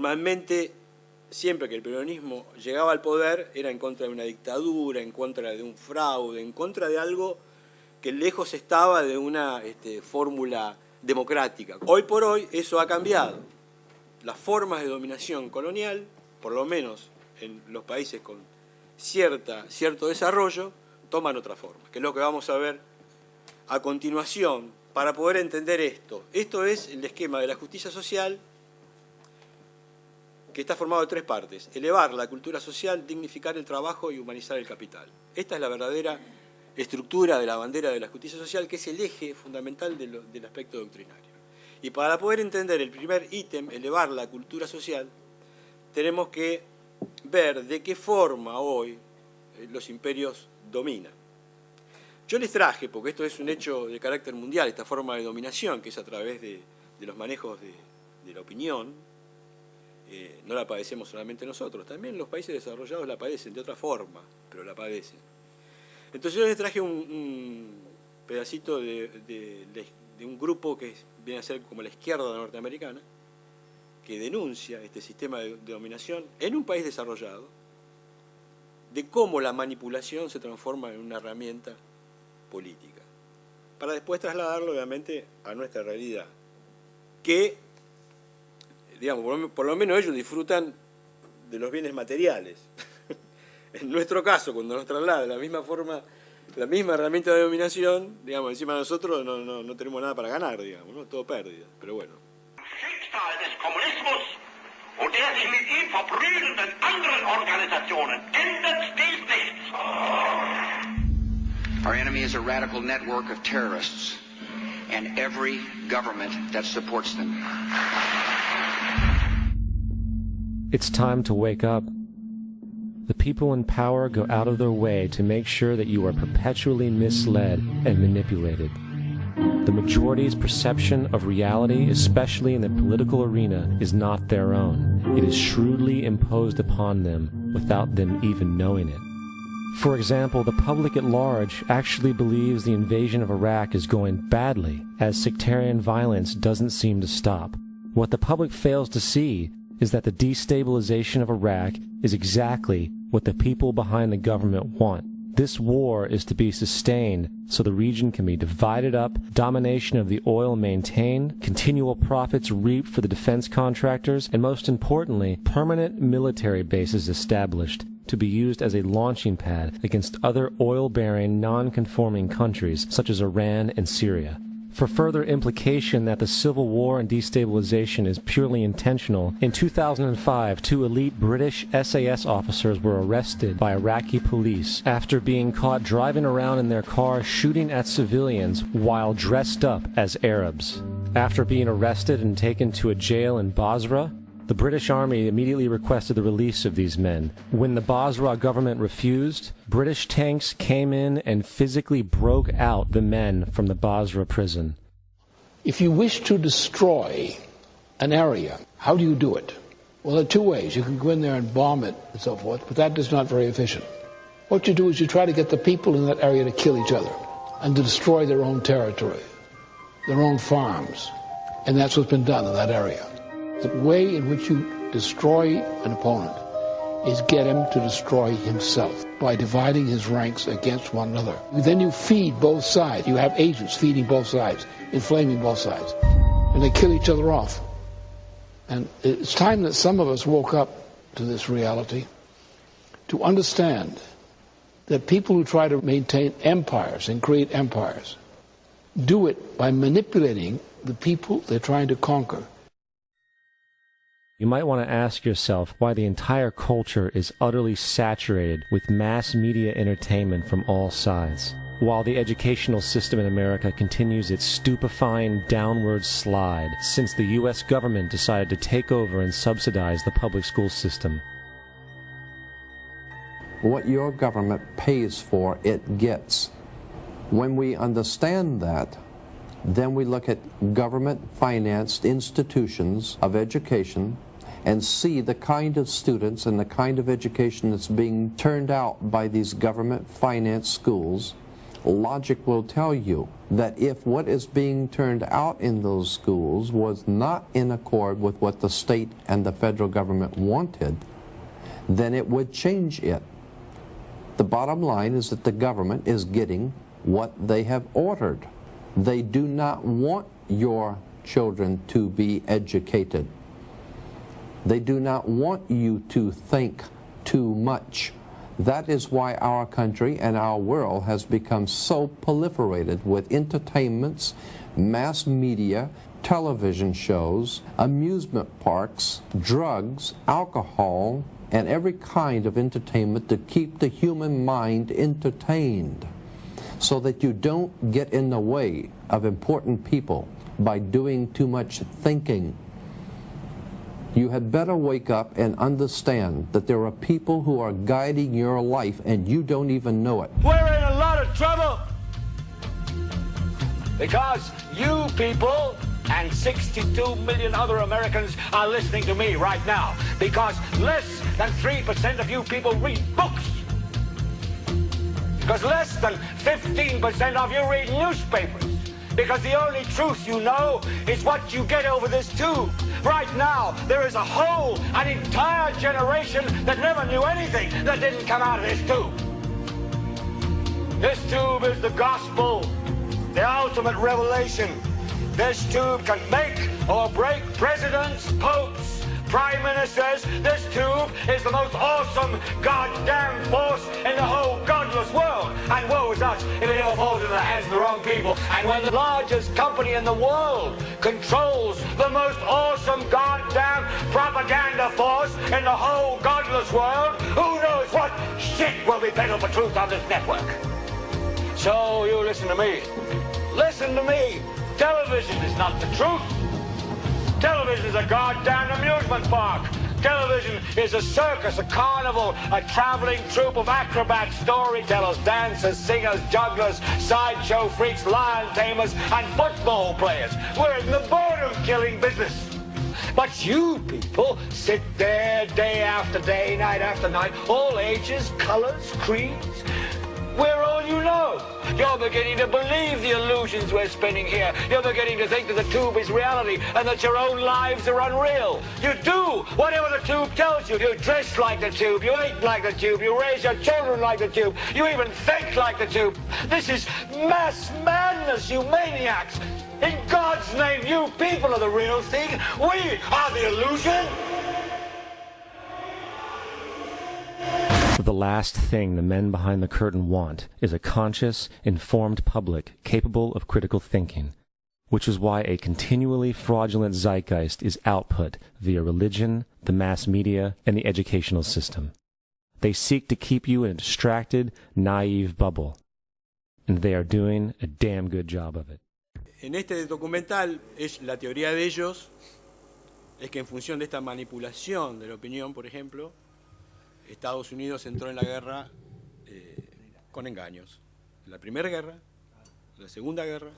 normalmente, siempre que el peronismo llegaba al poder, era en contra de una dictadura, en contra de un fraude, en contra de algo que lejos estaba de una fórmula democrática. Hoy por hoy eso ha cambiado. Las formas de dominación colonial, por lo menos en los países con cierto desarrollo, toman otra forma, que es lo que vamos a ver a continuación para poder entender esto. Esto es el esquema de la justicia social, que está formado de tres partes: elevar la cultura social, dignificar el trabajo y humanizar el capital. Esta es la verdadera estructura de la bandera de la justicia social, que es el eje fundamental del aspecto doctrinario. Y para poder entender el primer ítem, elevar la cultura social, tenemos que ver de qué forma hoy los imperios dominan. Yo les traje, porque esto es un hecho de carácter mundial, esta forma de dominación, que es a través de los manejos de la opinión. No la padecemos solamente nosotros, también los países desarrollados la padecen de otra forma, pero la padecen. Entonces yo les traje un pedacito de un grupo que viene a ser como la izquierda norteamericana, que denuncia este sistema de dominación en un país desarrollado, de cómo la manipulación se transforma en una herramienta política, para después trasladarlo obviamente a nuestra realidad, que, digamos, por lo menos ellos disfrutan de los bienes materiales. En nuestro caso, cuando nos traslada la misma forma, la misma herramienta de dominación, digamos, encima de nosotros no tenemos nada para ganar, digamos, ¿no? Todo pérdida, pero bueno. Schicksal des Kommunismus und der sich mit ihm verbrüdernden anderen Organisationen ändert dies nichts. Our enemy is a radical network of terrorists and every government that supports them. It's time to wake up. The people in power go out of their way to make sure that you are perpetually misled and manipulated. The majority's perception of reality, especially in the political arena, is not their own. It is shrewdly imposed upon them without them even knowing it. For example, the public at large actually believes the invasion of Iraq is going badly, as sectarian violence doesn't seem to stop. What the public fails to see is that the destabilization of Iraq is exactly what the people behind the government want. This war is to be sustained so the region can be divided up, domination of the oil maintained, continual profits reaped for the defense contractors, and most importantly, permanent military bases established to be used as a launching pad against other oil-bearing, non-conforming countries such as Iran and Syria. For further implication that the civil war and destabilization is purely intentional, in 2005, 2 elite British SAS officers were arrested by Iraqi police after being caught driving around in their car shooting at civilians while dressed up as Arabs. After being arrested and taken to a jail in Basra, the British Army immediately requested the release of these men. When the Basra government refused, British tanks came in and physically broke out the men from the Basra prison. If you wish to destroy an area, how do you do it? Well, there are 2 ways. You can go in there and bomb it and so forth, but that is not very efficient. What you do is you try to get the people in that area to kill each other and to destroy their own territory, their own farms. And that's what's been done in that area. The way in which you destroy an opponent is get him to destroy himself by dividing his ranks against one another. Then you feed both sides. You have agents feeding both sides, inflaming both sides. And they kill each other off. And it's time that some of us woke up to this reality, to understand that people who try to maintain empires and create empires do it by manipulating the people they're trying to conquer. You might want to ask yourself why the entire culture is utterly saturated with mass media entertainment from all sides, while the educational system in America continues its stupefying downward slide since the U.S. government decided to take over and subsidize the public school system. What your government pays for, it gets. When we understand that, then we look at government-financed institutions of education and see the kind of students and the kind of education that's being turned out by these government-financed schools. logic will tell you that if what is being turned out in those schools was not in accord with what the state and the federal government wanted, then it would change it. The bottom line is that the government is getting what they have ordered. They do not want your children to be educated. They do not want you to think too much. That is why our country and our world has become so proliferated with entertainments, mass media, television shows, amusement parks, drugs, alcohol, and every kind of entertainment to keep the human mind entertained, so that you don't get in the way of important people by doing too much thinking. You had better wake up and understand that there are people who are guiding your life and you don't even know it. We're in a lot of trouble because you people and 62 million other Americans are listening to me right now, because less than 3% of you people read books, because less than 15% of you read newspapers, because the only truth you know is what you get over this tube. Right now, there is an entire generation that never knew anything that didn't come out of this tube. This tube is the gospel, the ultimate revelation. This tube can make or break presidents, popes, prime ministers. This tube is the most awesome goddamn force in the whole godless world. And woe is us if it ever falls into the hands of the wrong people. And when the largest company in the world controls the most awesome goddamn propaganda force in the whole godless world, who knows what shit will be peddled for truth on this network. So you listen to me. Listen to me. Television is not the truth. Television is a goddamn amusement park. Television is a circus, a carnival, a traveling troupe of acrobats, storytellers, dancers, singers, jugglers, sideshow freaks, lion tamers, and football players. We're in the boredom-killing business. But you people sit there day after day, night after night, all ages, colors, creeds. We're all you know. You're beginning to believe the illusions we're spinning here. You're beginning to think that the tube is reality and that your own lives are unreal. You do whatever the tube tells you. You dress like the tube. You eat like the tube. You raise your children like the tube. You even think like the tube. This is mass madness, you maniacs. In God's name, you people are the real thing. We are the illusion. The last thing the men behind the curtain want is a conscious, informed public capable of critical thinking, which is why a continually fraudulent zeitgeist is output via religion, the mass media, and the educational system. They seek to keep you in a distracted, naive bubble, and they are doing a damn good job of it. En este documental, la teoría de ellos es que en función de esta manipulación de la opinión, por ejemplo, Estados Unidos entró en la guerra con engaños. En la Primera Guerra, la Segunda Guerra,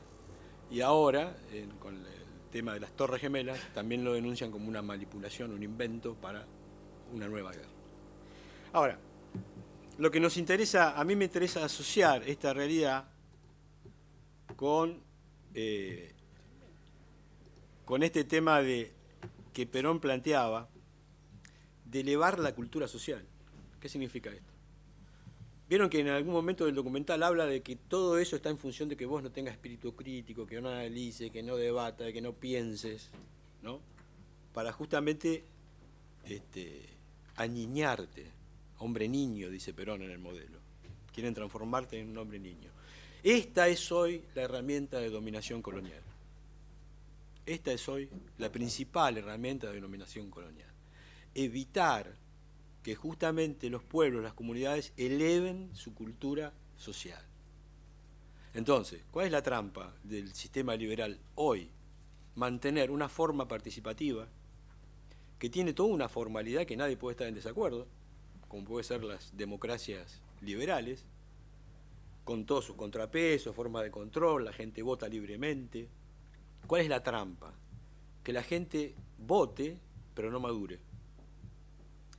y ahora, con el tema de las Torres Gemelas, también lo denuncian como una manipulación, un invento para una nueva guerra. Ahora, lo que nos interesa, a mí me interesa asociar esta realidad con este tema que Perón planteaba, de elevar la cultura social. ¿Qué significa esto? Vieron que en algún momento del documental habla de que todo eso está en función de que vos no tengas espíritu crítico, que no analices, que no debata, que no pienses, ¿no? Para justamente aniñarte, hombre niño, dice Perón en el modelo. Quieren transformarte en un hombre niño. Esta es hoy la herramienta de dominación colonial. Esta es hoy la principal herramienta de dominación colonial. Evitar que justamente los pueblos, las comunidades, eleven su cultura social. Entonces, ¿cuál es la trampa del sistema liberal hoy? Mantener una forma participativa que tiene toda una formalidad que nadie puede estar en desacuerdo, como puede ser las democracias liberales, con todos sus contrapesos, forma de control, la gente vota libremente. ¿Cuál es la trampa? Que la gente vote, pero no madure.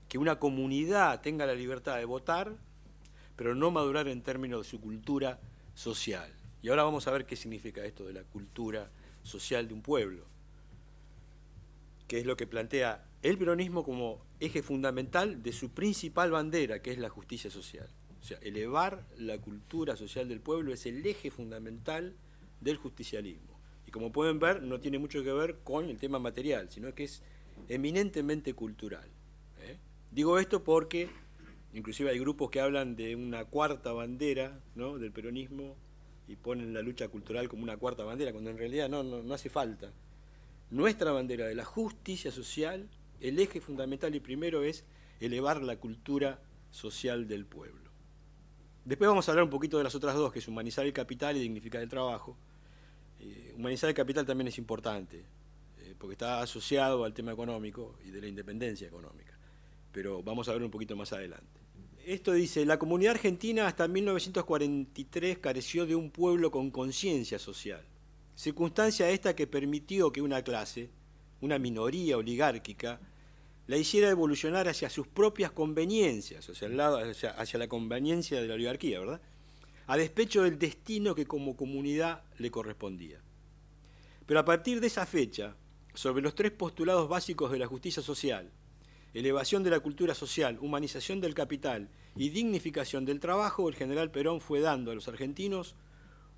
Que una comunidad tenga la libertad de votar, pero no madurar en términos de su cultura social. Y ahora vamos a ver qué significa esto de la cultura social de un pueblo, que es lo que plantea el peronismo como eje fundamental de su principal bandera, que es la justicia social. O sea, elevar la cultura social del pueblo es el eje fundamental del justicialismo. Y como pueden ver, no tiene mucho que ver con el tema material, sino que es eminentemente cultural. Digo esto porque inclusive hay grupos que hablan de una cuarta bandera, ¿no?, del peronismo, y ponen la lucha cultural como una cuarta bandera, cuando en realidad no hace falta. Nuestra bandera de la justicia social, el eje fundamental y primero es elevar la cultura social del pueblo. Después vamos a hablar un poquito de las otras dos, que es humanizar el capital y dignificar el trabajo. Humanizar el capital también es importante, porque está asociado al tema económico y de la independencia económica, pero vamos a ver un poquito más adelante. Esto dice, la comunidad argentina hasta 1943 careció de un pueblo con conciencia social, circunstancia esta que permitió que una clase, una minoría oligárquica, la hiciera evolucionar hacia sus propias conveniencias, hacia la conveniencia de la oligarquía, ¿verdad?, a despecho del destino que como comunidad le correspondía. Pero a partir de esa fecha, sobre los tres postulados básicos de la justicia social, elevación de la cultura social, humanización del capital y dignificación del trabajo, el general Perón fue dando a los argentinos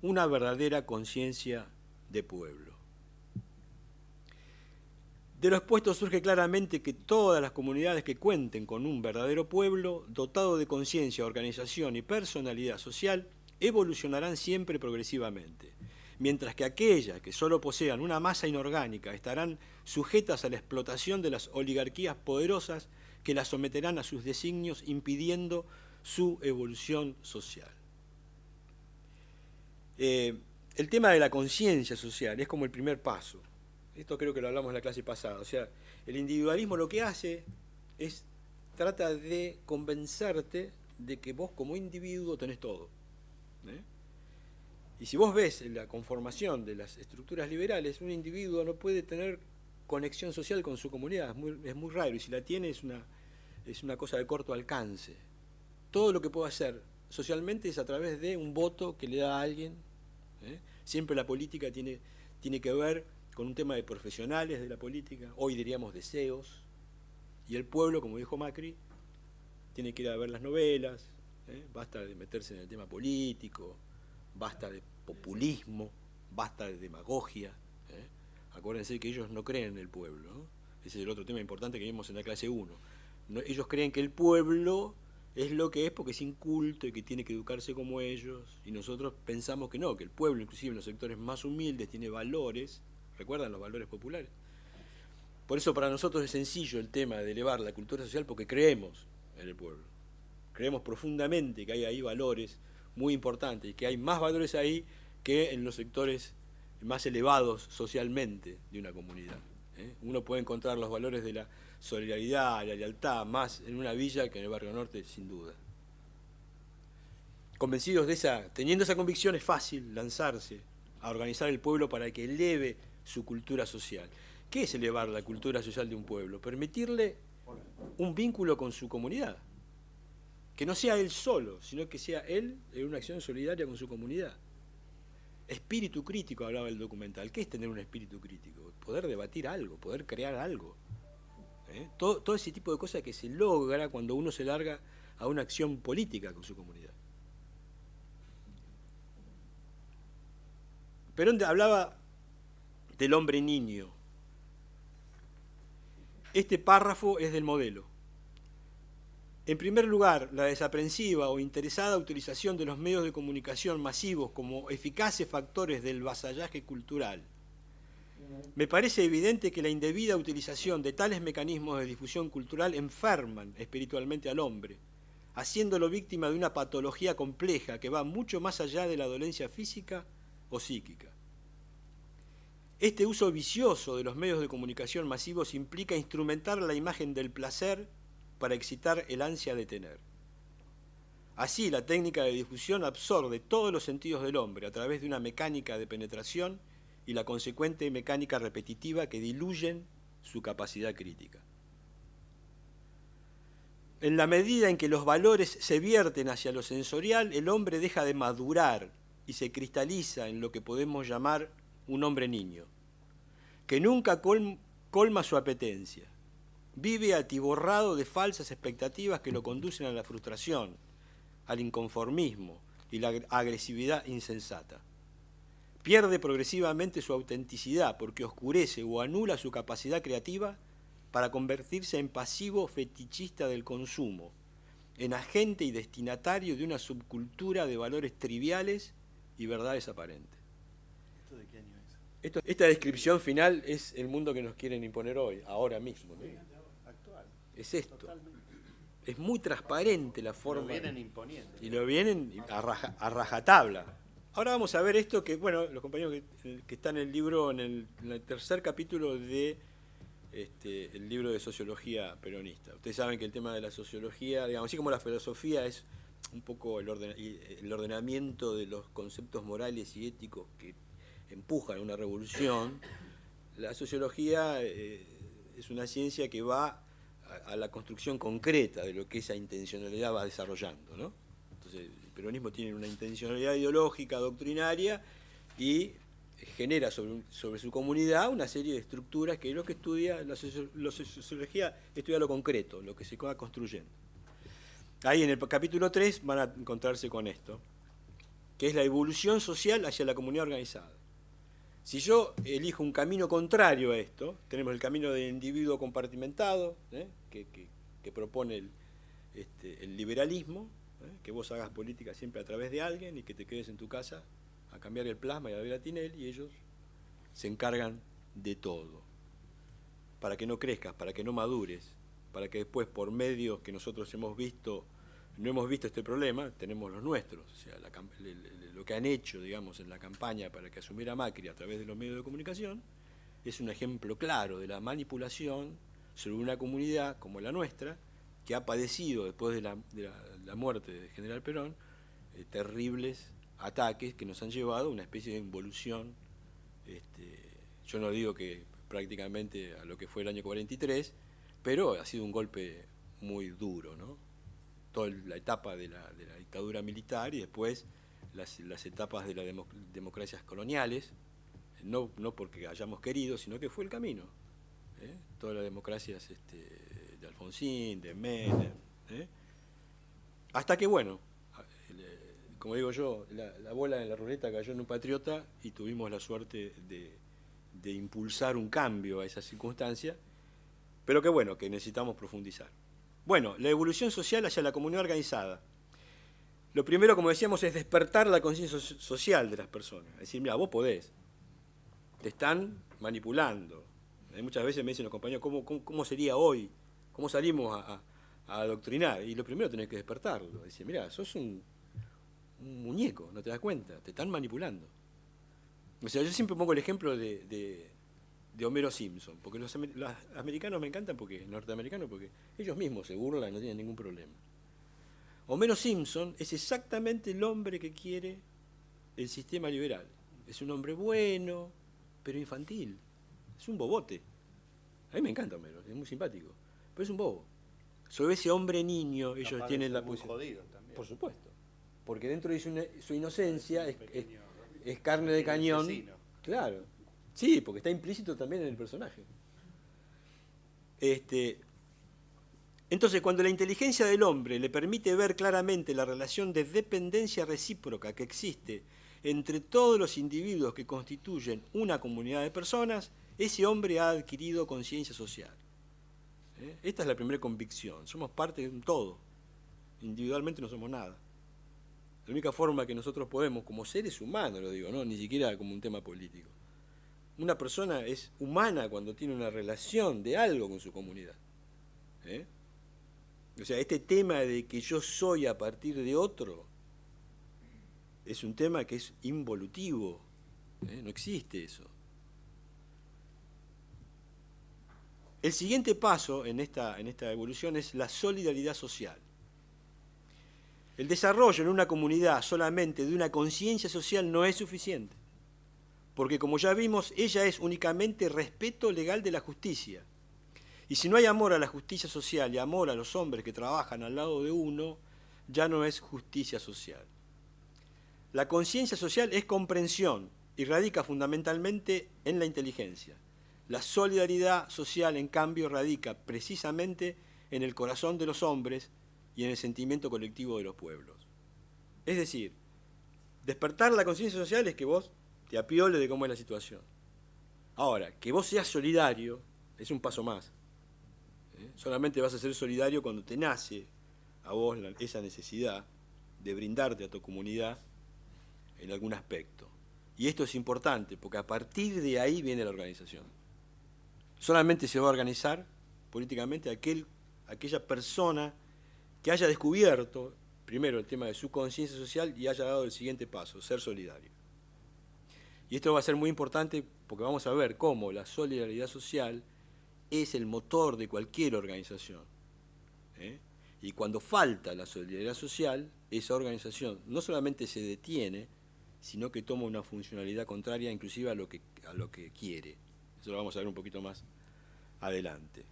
una verdadera conciencia de pueblo. De lo expuesto surge claramente que todas las comunidades que cuenten con un verdadero pueblo, dotado de conciencia, organización y personalidad social, evolucionarán siempre progresivamente, mientras que aquellas que solo posean una masa inorgánica estarán sujetas a la explotación de las oligarquías poderosas que las someterán a sus designios, impidiendo su evolución social. El tema de la conciencia social es como el primer paso. Esto creo que lo hablamos en la clase pasada. O sea, el individualismo lo que hace es, trata de convencerte de que vos como individuo tenés todo. Y si vos ves la conformación de las estructuras liberales, un individuo no puede tener conexión social con su comunidad, es muy raro, y si la tiene es una cosa de corto alcance. Todo lo que puedo hacer socialmente es a través de un voto que le da a alguien. Siempre la política tiene que ver con un tema de profesionales de la política, hoy diríamos deseos, y el pueblo, como dijo Macri, tiene que ir a ver las novelas, basta de meterse en el tema político, basta de populismo, basta de demagogia. Acuérdense que ellos no creen en el pueblo, ¿no? Ese es el otro tema importante que vimos en la clase 1. Ellos creen que el pueblo es lo que es porque es inculto y que tiene que educarse como ellos, y nosotros pensamos que no, que el pueblo, inclusive en los sectores más humildes, tiene valores. ¿Recuerdan los valores populares? Por eso para nosotros es sencillo el tema de elevar la cultura social, porque creemos en el pueblo. Creemos profundamente que hay ahí valores muy importantes y que hay más valores ahí que en los sectores más elevados socialmente de una comunidad. Uno puede encontrar los valores de la solidaridad, la lealtad, más en una villa que en el barrio norte, sin duda. Convencidos teniendo esa convicción, es fácil lanzarse a organizar el pueblo para que eleve su cultura social. ¿Qué es elevar la cultura social de un pueblo? Permitirle un vínculo con su comunidad. Que no sea él solo, sino que sea él en una acción solidaria con su comunidad. Espíritu crítico, hablaba el documental. ¿Qué es tener un espíritu crítico? Poder debatir algo, poder crear algo. Todo ese tipo de cosas que se logra cuando uno se larga a una acción política con su comunidad. Perón hablaba del hombre niño. Este párrafo es del modelo. En primer lugar, la desaprensiva o interesada utilización de los medios de comunicación masivos como eficaces factores del vasallaje cultural. Me parece evidente que la indebida utilización de tales mecanismos de difusión cultural enferman espiritualmente al hombre, haciéndolo víctima de una patología compleja que va mucho más allá de la dolencia física o psíquica. Este uso vicioso de los medios de comunicación masivos implica instrumentar la imagen del placer para excitar el ansia de tener. Así, la técnica de difusión absorbe todos los sentidos del hombre a través de una mecánica de penetración y la consecuente mecánica repetitiva que diluyen su capacidad crítica. En la medida en que los valores se vierten hacia lo sensorial, el hombre deja de madurar y se cristaliza en lo que podemos llamar un hombre niño, que nunca colma su apetencia, vive atiborrado de falsas expectativas que lo conducen a la frustración, al inconformismo y la agresividad insensata. Pierde progresivamente su autenticidad porque oscurece o anula su capacidad creativa para convertirse en pasivo fetichista del consumo, en agente y destinatario de una subcultura de valores triviales y verdades aparentes. ¿Esto de qué año es? Esta descripción final es el mundo que nos quieren imponer hoy, ahora mismo, ¿no? Actual. Es esto. Totalmente. Es muy transparente la forma. Lo vienen imponiendo. Y lo vienen a rajatabla. Ahora vamos a ver esto que, bueno, los compañeros que están en el libro, en el tercer capítulo de el libro de sociología peronista. Ustedes saben que el tema de la sociología, digamos, así como la filosofía es un poco el ordenamiento de los conceptos morales y éticos que empujan una revolución, la sociología es una ciencia que va a la construcción concreta de lo que esa intencionalidad va desarrollando, ¿no? Entonces, el peronismo tiene una intencionalidad ideológica, doctrinaria, y genera sobre su comunidad una serie de estructuras que es lo que estudia la sociología, estudia lo concreto, lo que se va construyendo. Ahí en el capítulo 3 van a encontrarse con esto, que es la evolución social hacia la comunidad organizada. Si yo elijo un camino contrario a esto, tenemos el camino del individuo compartimentado, que propone el liberalismo, que vos hagas política siempre a través de alguien y que te quedes en tu casa a cambiar el plasma y a ver a Tinel, y ellos se encargan de todo, para que no crezcas, para que no madures, para que después por medios que nosotros no hemos visto este problema, tenemos los nuestros, o sea, lo que han hecho, digamos, en la campaña para que asumiera Macri a través de los medios de comunicación, es un ejemplo claro de la manipulación sobre una comunidad como la nuestra, que ha padecido después de la muerte del general Perón, terribles ataques que nos han llevado a una especie de involución, yo no digo que prácticamente a lo que fue el año 43, pero ha sido un golpe muy duro, ¿no? Toda la etapa de la dictadura militar y después las etapas de las democracias coloniales, no porque hayamos querido, sino que fue el camino. Todas las democracias de Alfonsín, de Menem, hasta que, bueno, como digo yo, la bola en la ruleta cayó en un patriota y tuvimos la suerte de impulsar un cambio a esa circunstancia, pero que bueno, que necesitamos profundizar. Bueno, la evolución social hacia la comunidad organizada. Lo primero, como decíamos, es despertar la conciencia social de las personas. Es decir, mira, vos podés, te están manipulando. Muchas veces me dicen los compañeros, ¿cómo sería hoy? ¿Cómo salimos a adoctrinar? Y lo primero tenés que despertarlo. Decir, mira, sos un muñeco, no te das cuenta, te están manipulando. O sea, yo siempre pongo el ejemplo de Homero Simpson, porque los americanos me encantan, norteamericanos, porque ellos mismos se burlan y no tienen ningún problema. Homero Simpson es exactamente el hombre que quiere el sistema liberal. Es un hombre bueno, pero infantil. Es un bobote. A mí me encanta Homero, es muy simpático, pero es un bobo. Sobre ese hombre niño, ellos tienen la posición. Jodido también. Por supuesto. Porque dentro de su inocencia es carne de cañón. Asesino. Claro. Sí, porque está implícito también en el personaje. Entonces, cuando la inteligencia del hombre le permite ver claramente la relación de dependencia recíproca que existe entre todos los individuos que constituyen una comunidad de personas, ese hombre ha adquirido conciencia social. Esta es la primera convicción. Somos parte de un todo. Individualmente no somos nada. La única forma que nosotros podemos, como seres humanos, lo digo, ¿no? Ni siquiera como un tema político. Una persona es humana cuando tiene una relación de algo con su comunidad. O sea, este tema de que yo soy a partir de otro es un tema que es involutivo. No existe eso. El siguiente paso en esta evolución es la solidaridad social. El desarrollo en una comunidad solamente de una conciencia social no es suficiente, porque como ya vimos, ella es únicamente respeto legal de la justicia. Y si no hay amor a la justicia social y amor a los hombres que trabajan al lado de uno, ya no es justicia social. La conciencia social es comprensión y radica fundamentalmente en la inteligencia. La solidaridad social, en cambio, radica precisamente en el corazón de los hombres y en el sentimiento colectivo de los pueblos. Es decir, despertar la conciencia social es que vos te apioles de cómo es la situación. Ahora, que vos seas solidario es un paso más. Solamente vas a ser solidario cuando te nace a vos esa necesidad de brindarte a tu comunidad en algún aspecto. Y esto es importante, porque a partir de ahí viene la organización. Solamente se va a organizar políticamente aquella persona que haya descubierto, primero, el tema de su conciencia social y haya dado el siguiente paso, ser solidario. Y esto va a ser muy importante porque vamos a ver cómo la solidaridad social es el motor de cualquier organización. Y cuando falta la solidaridad social, esa organización no solamente se detiene, sino que toma una funcionalidad contraria inclusive a lo que quiere. Eso lo vamos a ver un poquito más adelante.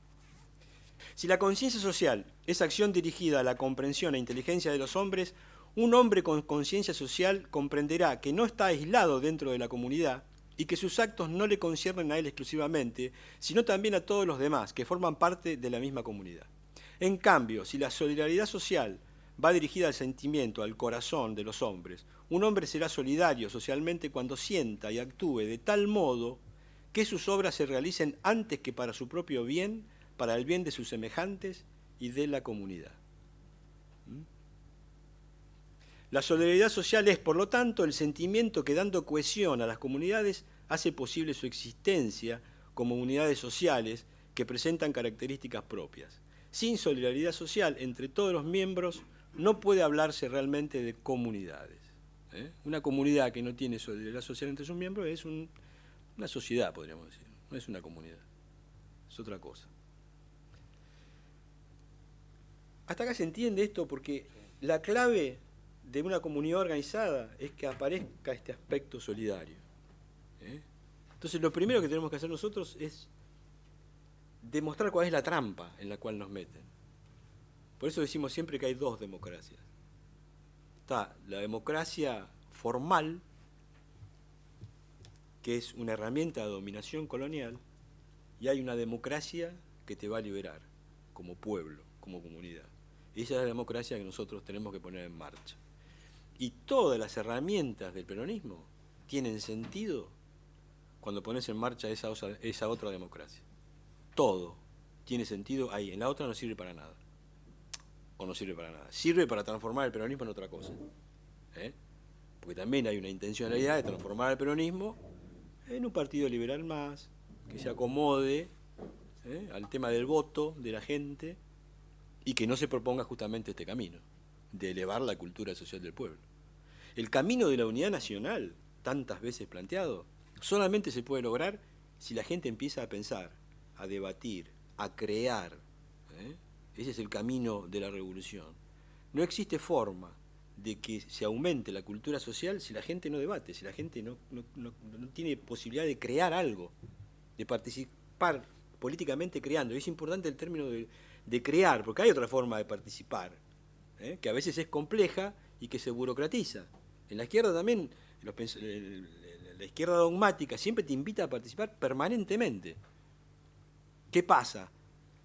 Si la conciencia social es acción dirigida a la comprensión e inteligencia de los hombres, un hombre con conciencia social comprenderá que no está aislado dentro de la comunidad y que sus actos no le conciernen a él exclusivamente, sino también a todos los demás que forman parte de la misma comunidad. En cambio, si la solidaridad social va dirigida al sentimiento, al corazón de los hombres, un hombre será solidario socialmente cuando sienta y actúe de tal modo que sus obras se realicen antes que para su propio bien, para el bien de sus semejantes y de la comunidad. La solidaridad social es, por lo tanto, el sentimiento que, dando cohesión a las comunidades, hace posible su existencia como unidades sociales que presentan características propias. Sin solidaridad social entre todos los miembros no puede hablarse realmente de comunidades. Una comunidad que no tiene solidaridad social entre sus miembros es una sociedad, podríamos decir, no es una comunidad, es otra cosa. Hasta acá se entiende esto porque la clave de una comunidad organizada es que aparezca este aspecto solidario. Entonces lo primero que tenemos que hacer nosotros es demostrar cuál es la trampa en la cual nos meten. Por eso decimos siempre que hay dos democracias. Está la democracia formal, que es una herramienta de dominación colonial, y hay una democracia que te va a liberar como pueblo, como comunidad. Y esa es la democracia que nosotros tenemos que poner en marcha. Y todas las herramientas del peronismo tienen sentido cuando pones en marcha esa otra democracia. Todo tiene sentido ahí, en la otra no sirve para nada. O no sirve para nada. Sirve para transformar el peronismo en otra cosa. Porque también hay una intencionalidad de transformar el peronismo en un partido liberal más, que se acomode al tema del voto de la gente y que no se proponga justamente este camino, de elevar la cultura social del pueblo. El camino de la unidad nacional, tantas veces planteado, solamente se puede lograr si la gente empieza a pensar, a debatir, a crear. Ese es el camino de la revolución. No existe forma de que se aumente la cultura social si la gente no debate, si la gente no tiene posibilidad de crear algo, de participar políticamente creando. Y es importante el término de crear, porque hay otra forma de participar, que a veces es compleja y que se burocratiza. En la izquierda también, la izquierda dogmática siempre te invita a participar permanentemente. ¿Qué pasa?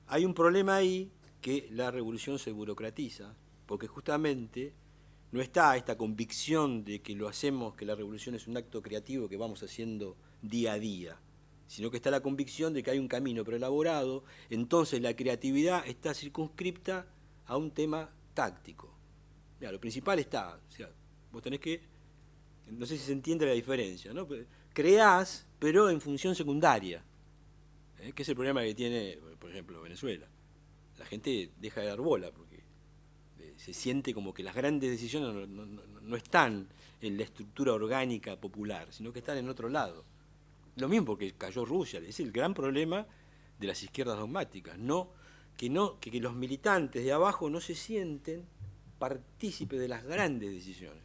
Hay un problema ahí, que la revolución se burocratiza, porque justamente no está esta convicción de que lo hacemos, que la revolución es un acto creativo que vamos haciendo día a día, sino que está la convicción de que hay un camino preelaborado, entonces la creatividad está circunscripta a un tema táctico. Mira, lo principal está, o sea, vos tenés que, no sé si se entiende la diferencia, ¿no? Creás, pero en función secundaria, que es el problema que tiene, por ejemplo, Venezuela. La gente deja de dar bola porque se siente como que las grandes decisiones no están en la estructura orgánica popular, sino que están en otro lado. Lo mismo porque cayó Rusia, es el gran problema de las izquierdas dogmáticas, que los militantes de abajo no se sienten partícipes de las grandes decisiones.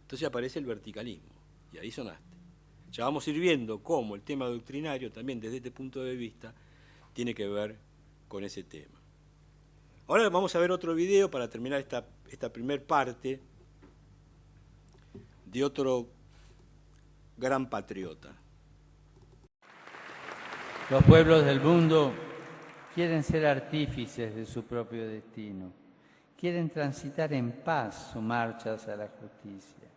Entonces aparece el verticalismo, y ahí sonaste. Ya vamos a ir viendo cómo el tema doctrinario, también desde este punto de vista, tiene que ver con ese tema. Ahora vamos a ver otro video para terminar esta primer parte de otro gran patriota. Los pueblos del mundo quieren ser artífices de su propio destino. Quieren transitar en paz su marcha hacia la justicia.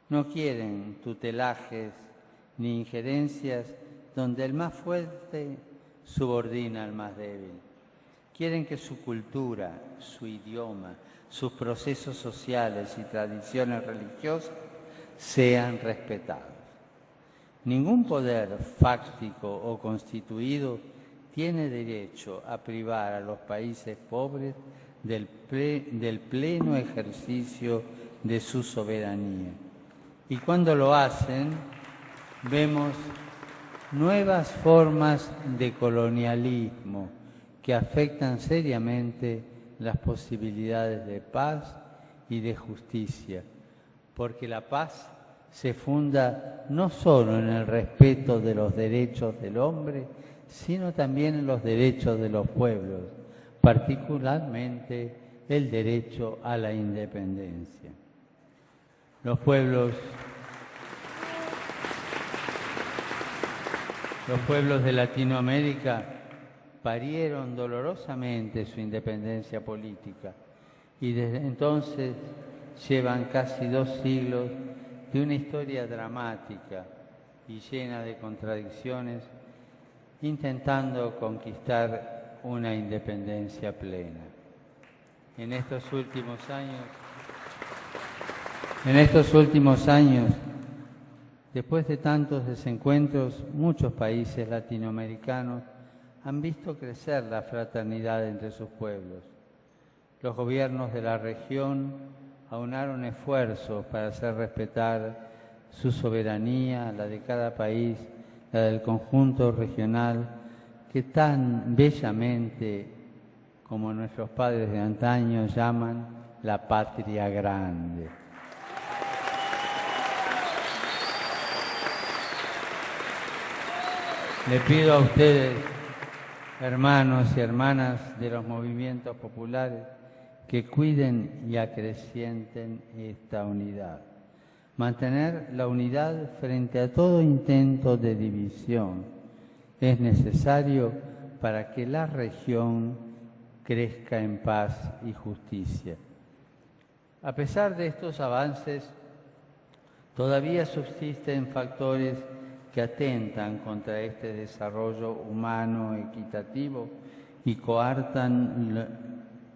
No quieren tutelajes ni injerencias donde el más fuerte subordina al más débil. Quieren que su cultura, su idioma, sus procesos sociales y tradiciones religiosas sean respetados. Ningún poder fáctico o constituido tiene derecho a privar a los países pobres del pleno ejercicio de su soberanía. Y cuando lo hacen, vemos nuevas formas de colonialismo que afectan seriamente las posibilidades de paz y de justicia, porque la paz se funda no solo en el respeto de los derechos del hombre, sino también en los derechos de los pueblos, particularmente el derecho a la independencia. Los pueblos de Latinoamérica parieron dolorosamente su independencia política y desde entonces llevan casi 2 siglos de una historia dramática y llena de contradicciones, intentando conquistar una independencia plena. En estos últimos años, después de tantos desencuentros, muchos países latinoamericanos han visto crecer la fraternidad entre sus pueblos. Los gobiernos de la región aunaron esfuerzos para hacer respetar su soberanía, la de cada país, la del conjunto regional, que tan bellamente, como nuestros padres de antaño llaman, la patria grande. Le pido a ustedes, hermanos y hermanas de los movimientos populares, que cuiden y acrecienten esta unidad. Mantener la unidad frente a todo intento de división es necesario para que la región crezca en paz y justicia. A pesar de estos avances, todavía subsisten factores que atentan contra este desarrollo humano equitativo y coartan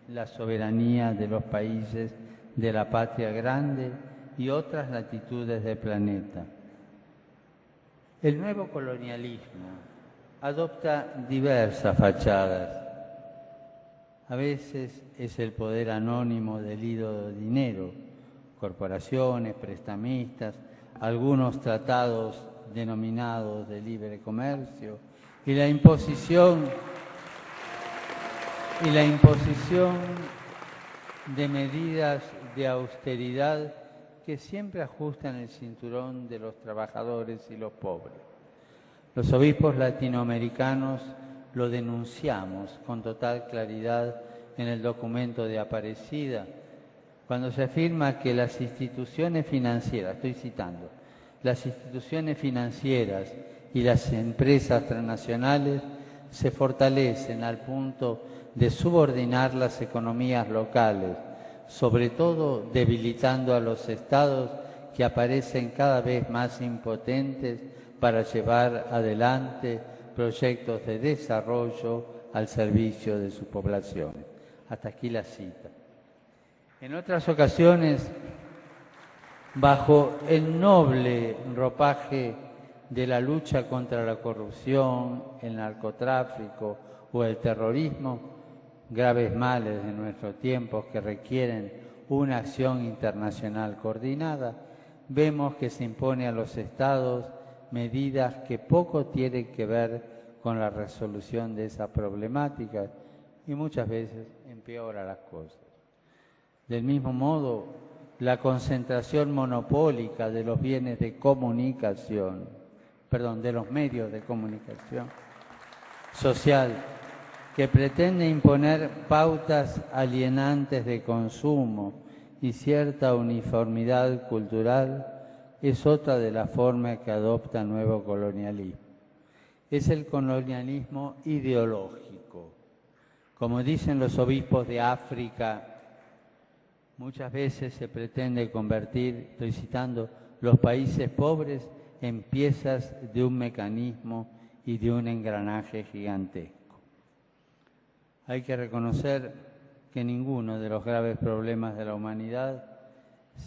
la soberanía de los países de la patria grande y otras latitudes del planeta. El nuevo colonialismo adopta diversas fachadas. A veces es el poder anónimo del hilo de dinero, corporaciones, prestamistas, algunos tratados denominados de libre comercio y la imposición de medidas de austeridad que siempre ajustan el cinturón de los trabajadores y los pobres. Los obispos latinoamericanos lo denunciamos con total claridad en el documento de Aparecida, cuando se afirma que las instituciones financieras, estoy citando, las instituciones financieras y las empresas transnacionales se fortalecen al punto de subordinar las economías locales, sobre todo debilitando a los estados que aparecen cada vez más impotentes para llevar adelante proyectos de desarrollo al servicio de sus poblaciones. Hasta aquí la cita. En otras ocasiones, bajo el noble ropaje de la lucha contra la corrupción, el narcotráfico o el terrorismo, graves males de nuestros tiempos que requieren una acción internacional coordinada, vemos que se impone a los estados medidas que poco tienen que ver con la resolución de esa problemática y muchas veces empeora las cosas. Del mismo modo, la concentración monopólica de los bienes de comunicación, de los medios de comunicación social, que pretende imponer pautas alienantes de consumo y cierta uniformidad cultural, es otra de las formas que adopta el nuevo colonialismo. Es el colonialismo ideológico. Como dicen los obispos de África, muchas veces se pretende convertir, estoy citando, los países pobres en piezas de un mecanismo y de un engranaje gigantesco. Hay que reconocer que ninguno de los graves problemas de la humanidad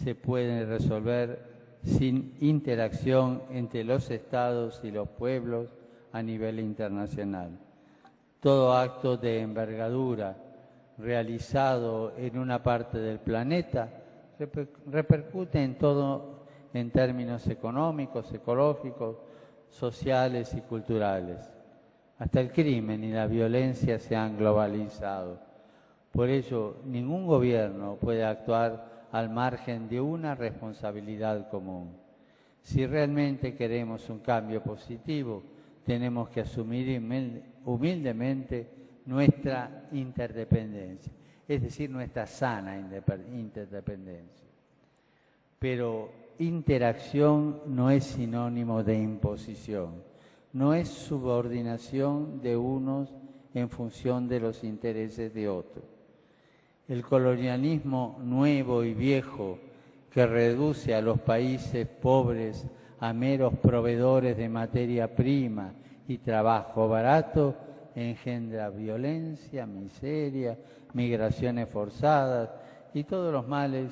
se puede resolver sin interacción entre los estados y los pueblos a nivel internacional. Todo acto de envergadura realizado en una parte del planeta repercute en todo en términos económicos, ecológicos, sociales y culturales. Hasta el crimen y la violencia se han globalizado. Por ello, ningún gobierno puede actuar al margen de una responsabilidad común. Si realmente queremos un cambio positivo, tenemos que asumir humildemente nuestra interdependencia, es decir, nuestra sana interdependencia. Pero interacción no es sinónimo de imposición, no es subordinación de unos en función de los intereses de otros. El colonialismo nuevo y viejo que reduce a los países pobres a meros proveedores de materia prima y trabajo barato engendra violencia, miseria, migraciones forzadas y todos los males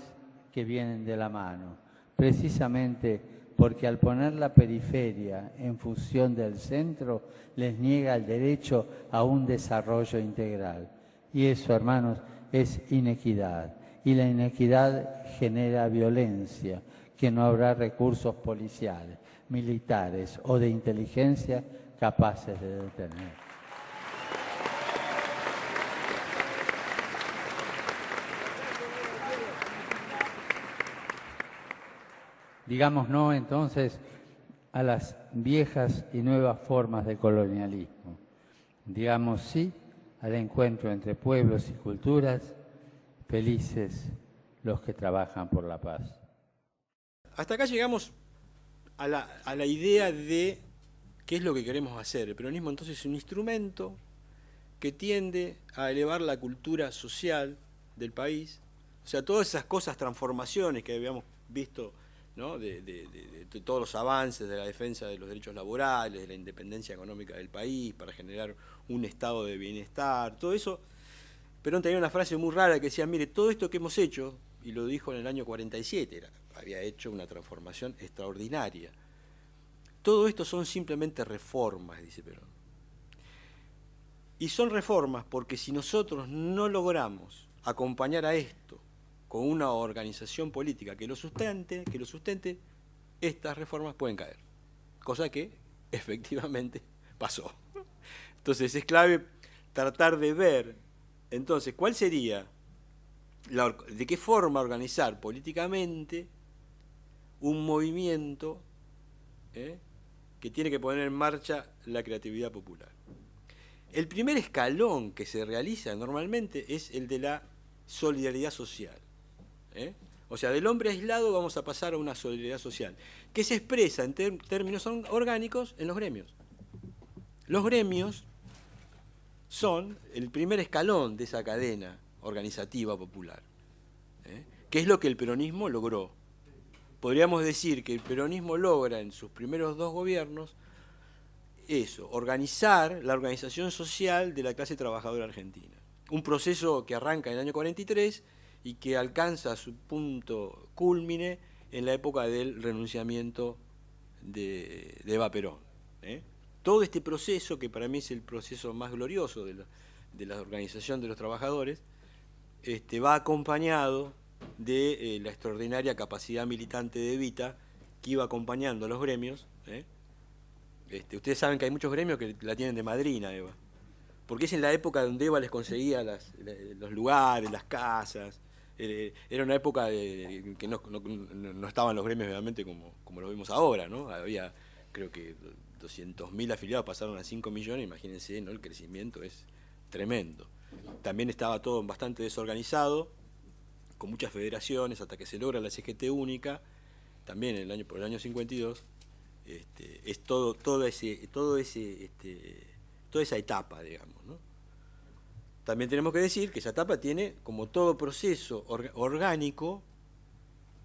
que vienen de la mano, precisamente porque al poner la periferia en función del centro les niega el derecho a un desarrollo integral. Y eso, hermanos, es inequidad. Y la inequidad genera violencia, que no habrá recursos policiales, militares o de inteligencia capaces de detener. Digamos no, entonces, a las viejas y nuevas formas de colonialismo. Digamos sí al encuentro entre pueblos y culturas, felices los que trabajan por la paz. Hasta acá llegamos a la idea de qué es lo que queremos hacer. El peronismo entonces es un instrumento que tiende a elevar la cultura social del país. O sea, todas esas cosas, transformaciones que habíamos visto, ¿no? de todos los avances de la defensa de los derechos laborales, de la independencia económica del país, para generar un estado de bienestar, todo eso. Perón tenía una frase muy rara que decía, mire, todo esto que hemos hecho, y lo dijo en el año 47, había hecho una transformación extraordinaria. Todo esto son simplemente reformas, dice Perón. Y son reformas porque si nosotros no logramos acompañar a esto con una organización política que lo sustente, estas reformas pueden caer. Cosa que efectivamente pasó. Entonces es clave tratar de ver, entonces, cuál sería, de qué forma organizar políticamente un movimiento que tiene que poner en marcha la creatividad popular. El primer escalón que se realiza normalmente es el de la solidaridad social. O sea, del hombre aislado vamos a pasar a una solidaridad social, que se expresa en términos orgánicos en los gremios. Los gremios son el primer escalón de esa cadena organizativa popular, que es lo que el peronismo logró. Podríamos decir que el peronismo logra en sus primeros 2 gobiernos eso, organizar la organización social de la clase trabajadora argentina. Un proceso que arranca en el año 43 y que alcanza su punto cúlmine en la época del renunciamiento de Eva Perón. Todo este proceso, que para mí es el proceso más glorioso de la organización de los trabajadores, va acompañado de la extraordinaria capacidad militante de Evita, que iba acompañando a los gremios. Ustedes saben que hay muchos gremios que la tienen de madrina, Eva, porque es en la época donde Eva les conseguía los lugares, las casas. Era una época que no estaban los gremios realmente como lo vemos ahora, ¿no? Había, creo que 200.000 afiliados, pasaron a 5 millones, imagínense, ¿no? El crecimiento es tremendo. También estaba todo bastante desorganizado, con muchas federaciones, hasta que se logra la CGT única, también por el año 52, es toda esa etapa, digamos, ¿no? También tenemos que decir que esa etapa tiene, como todo proceso orgánico,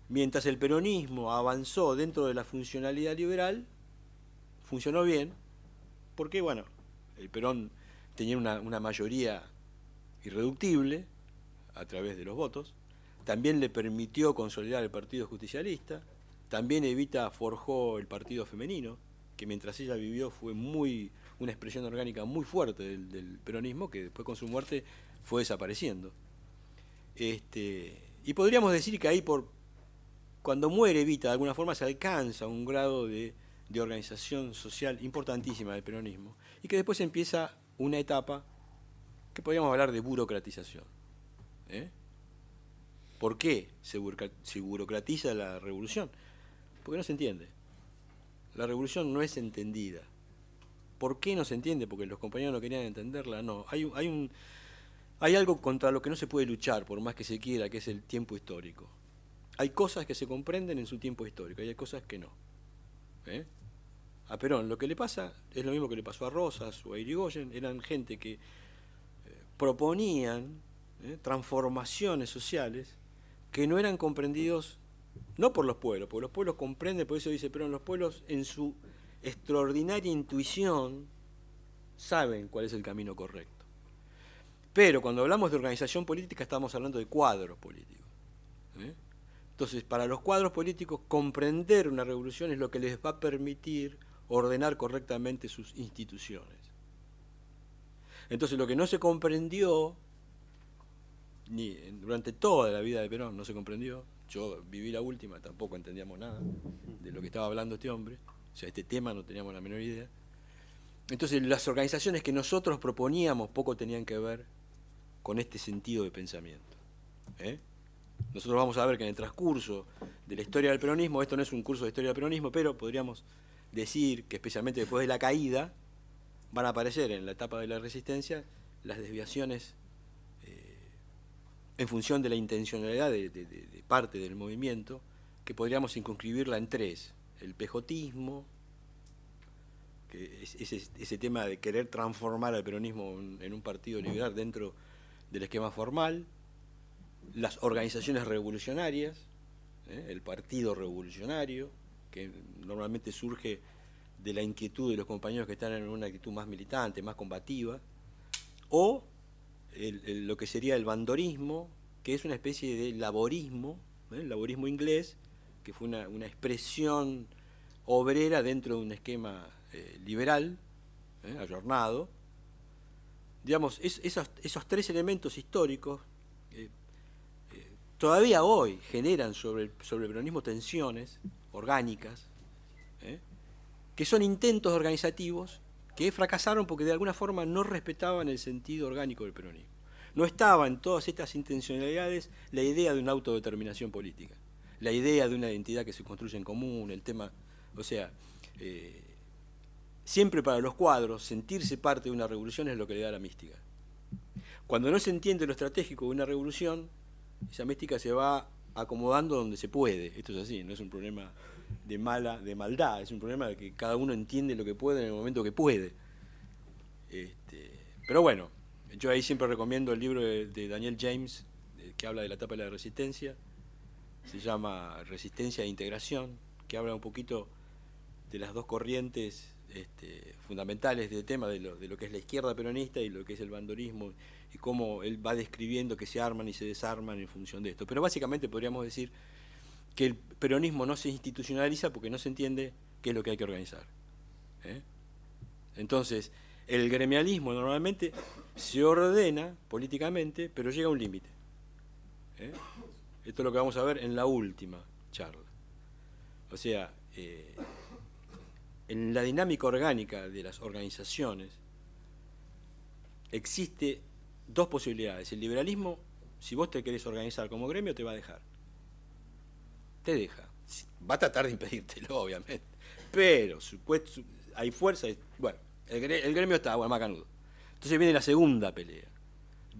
mientras el peronismo avanzó dentro de la funcionalidad liberal, funcionó bien, porque, bueno, el Perón tenía una mayoría irreductible a través de los votos, también le permitió consolidar el Partido Justicialista, también Evita forjó el Partido Femenino, que mientras ella vivió fue una expresión orgánica muy fuerte del peronismo, que después con su muerte fue desapareciendo. Y podríamos decir que ahí, cuando muere Evita, de alguna forma se alcanza un grado de organización social importantísima del peronismo, y que después empieza una etapa que podríamos hablar de burocratización. ¿Por qué se burocratiza la revolución? Porque no se entiende. La revolución no es entendida. ¿Por qué no se entiende? Porque los compañeros no querían entenderla. No, hay algo contra lo que no se puede luchar, por más que se quiera, que es el tiempo histórico. Hay cosas que se comprenden en su tiempo histórico y hay cosas que no. A Perón lo que le pasa es lo mismo que le pasó a Rosas o a Irigoyen. Eran gente que proponían transformaciones sociales que no eran comprendidos, no por los pueblos, porque los pueblos comprenden, por eso dice Perón, los pueblos en su extraordinaria intuición saben cuál es el camino correcto. Pero cuando hablamos de organización política estamos hablando de cuadros políticos. Entonces, para los cuadros políticos, comprender una revolución es lo que les va a permitir ordenar correctamente sus instituciones. Entonces, lo que no se comprendió, durante toda la vida de Perón no se comprendió, yo viví la última, tampoco entendíamos nada de lo que estaba hablando este hombre, o sea, este tema no teníamos la menor idea. Entonces, las organizaciones que nosotros proponíamos poco tenían que ver con este sentido de pensamiento. Nosotros vamos a ver que en el transcurso de la historia del peronismo, esto no es un curso de historia del peronismo, pero podríamos decir que especialmente después de la caída van a aparecer en la etapa de la resistencia las desviaciones en función de la intencionalidad de parte del movimiento, que podríamos circunscribirla en tres: el pejotismo, que es ese tema de querer transformar al peronismo en un partido liberal dentro del esquema formal; las organizaciones revolucionarias, el partido revolucionario, que normalmente surge de la inquietud de los compañeros que están en una actitud más militante, más combativa; o lo que sería el bandorismo, que es una especie de laborismo, el laborismo inglés, que fue una expresión obrera dentro de un esquema liberal, ayornado. Digamos, esos tres elementos históricos todavía hoy generan sobre el peronismo tensiones orgánicas, que son intentos organizativos que fracasaron porque de alguna forma no respetaban el sentido orgánico del peronismo. No estaba en todas estas intencionalidades la idea de una autodeterminación política, la idea de una identidad que se construye en común, el tema, o sea, siempre para los cuadros sentirse parte de una revolución es lo que le da la mística. Cuando no se entiende lo estratégico de una revolución, esa mística se va acomodando donde se puede. Esto es así, no es un problema de maldad, es un problema de que cada uno entiende lo que puede en el momento que puede. Pero bueno, yo ahí siempre recomiendo el libro de Daniel James, que habla de la etapa de la resistencia, se llama Resistencia e Integración, que habla un poquito de las dos corrientes fundamentales del tema, de lo que es la izquierda peronista y lo que es el bandorismo, y cómo él va describiendo que se arman y se desarman en función de esto. Pero básicamente podríamos decir que el peronismo no se institucionaliza porque no se entiende qué es lo que hay que organizar. Entonces, el gremialismo normalmente se ordena políticamente, pero llega a un límite. Esto es lo que vamos a ver en la última charla. O sea, en la dinámica orgánica de las organizaciones existe dos posibilidades. El liberalismo, si vos te querés organizar como gremio, te va a dejar. Te deja. Va a tratar de impedírtelo, obviamente. Pero hay fuerza. Bueno, el gremio está, bueno, macanudo. Entonces viene la segunda pelea.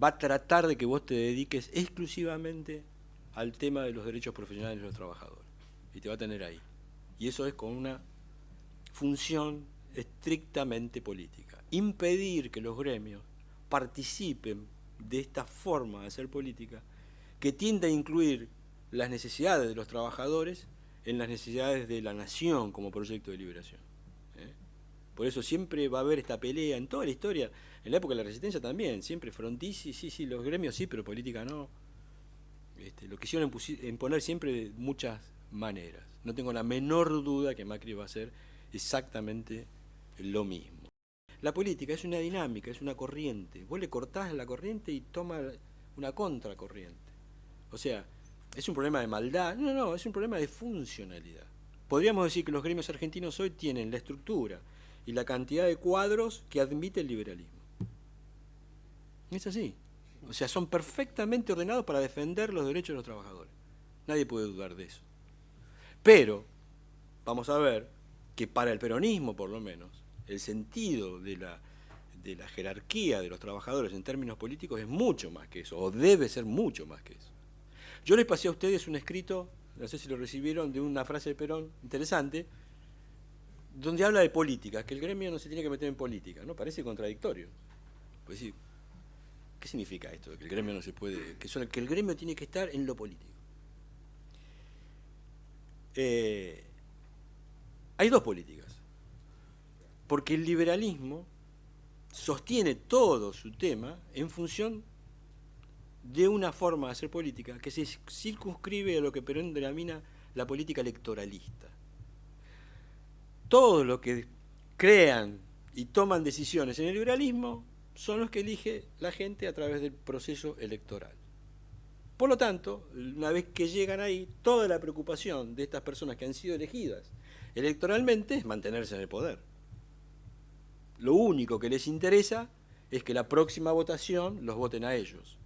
Va a tratar de que vos te dediques exclusivamente al tema de los derechos profesionales de los trabajadores. y te va a tener ahí. Y eso es con una función estrictamente política. Impedir que los gremios participen de esta forma de hacer política que tiende a incluir las necesidades de los trabajadores en las necesidades de la nación como proyecto de liberación. Por eso siempre va a haber esta pelea en toda la historia, en la época de la resistencia también, siempre frontizi, sí, los gremios sí, pero política no. Lo quisieron imponer siempre de muchas maneras. No tengo la menor duda que Macri va a hacer exactamente lo mismo. La política es una dinámica, es una corriente. Vos le cortás la corriente y toma una contracorriente. O sea, ¿es un problema de maldad? No, es un problema de funcionalidad. Podríamos decir que los gremios argentinos hoy tienen la estructura y la cantidad de cuadros que admite el liberalismo. Es así. O sea, son perfectamente ordenados para defender los derechos de los trabajadores. Nadie puede dudar de eso. Pero, vamos a ver que para el peronismo, por lo menos, el sentido de la jerarquía de los trabajadores en términos políticos es mucho más que eso, o debe ser mucho más que eso. Yo les pasé a ustedes un escrito, no sé si lo recibieron, de una frase de Perón interesante, donde habla de política, que el gremio no se tiene que meter en política, ¿no? Parece contradictorio. Pues sí, ¿qué significa esto? Que el gremio no se puede, que el gremio tiene que estar en lo político. Hay dos políticas, porque el liberalismo sostiene todo su tema en función de una forma de hacer política que se circunscribe a lo que Perón denomina la política electoralista. Todos los que crean y toman decisiones en el liberalismo son los que elige la gente a través del proceso electoral. Por lo tanto, una vez que llegan ahí, toda la preocupación de estas personas que han sido elegidas electoralmente es mantenerse en el poder. Lo único que les interesa es que la próxima votación los voten a ellos.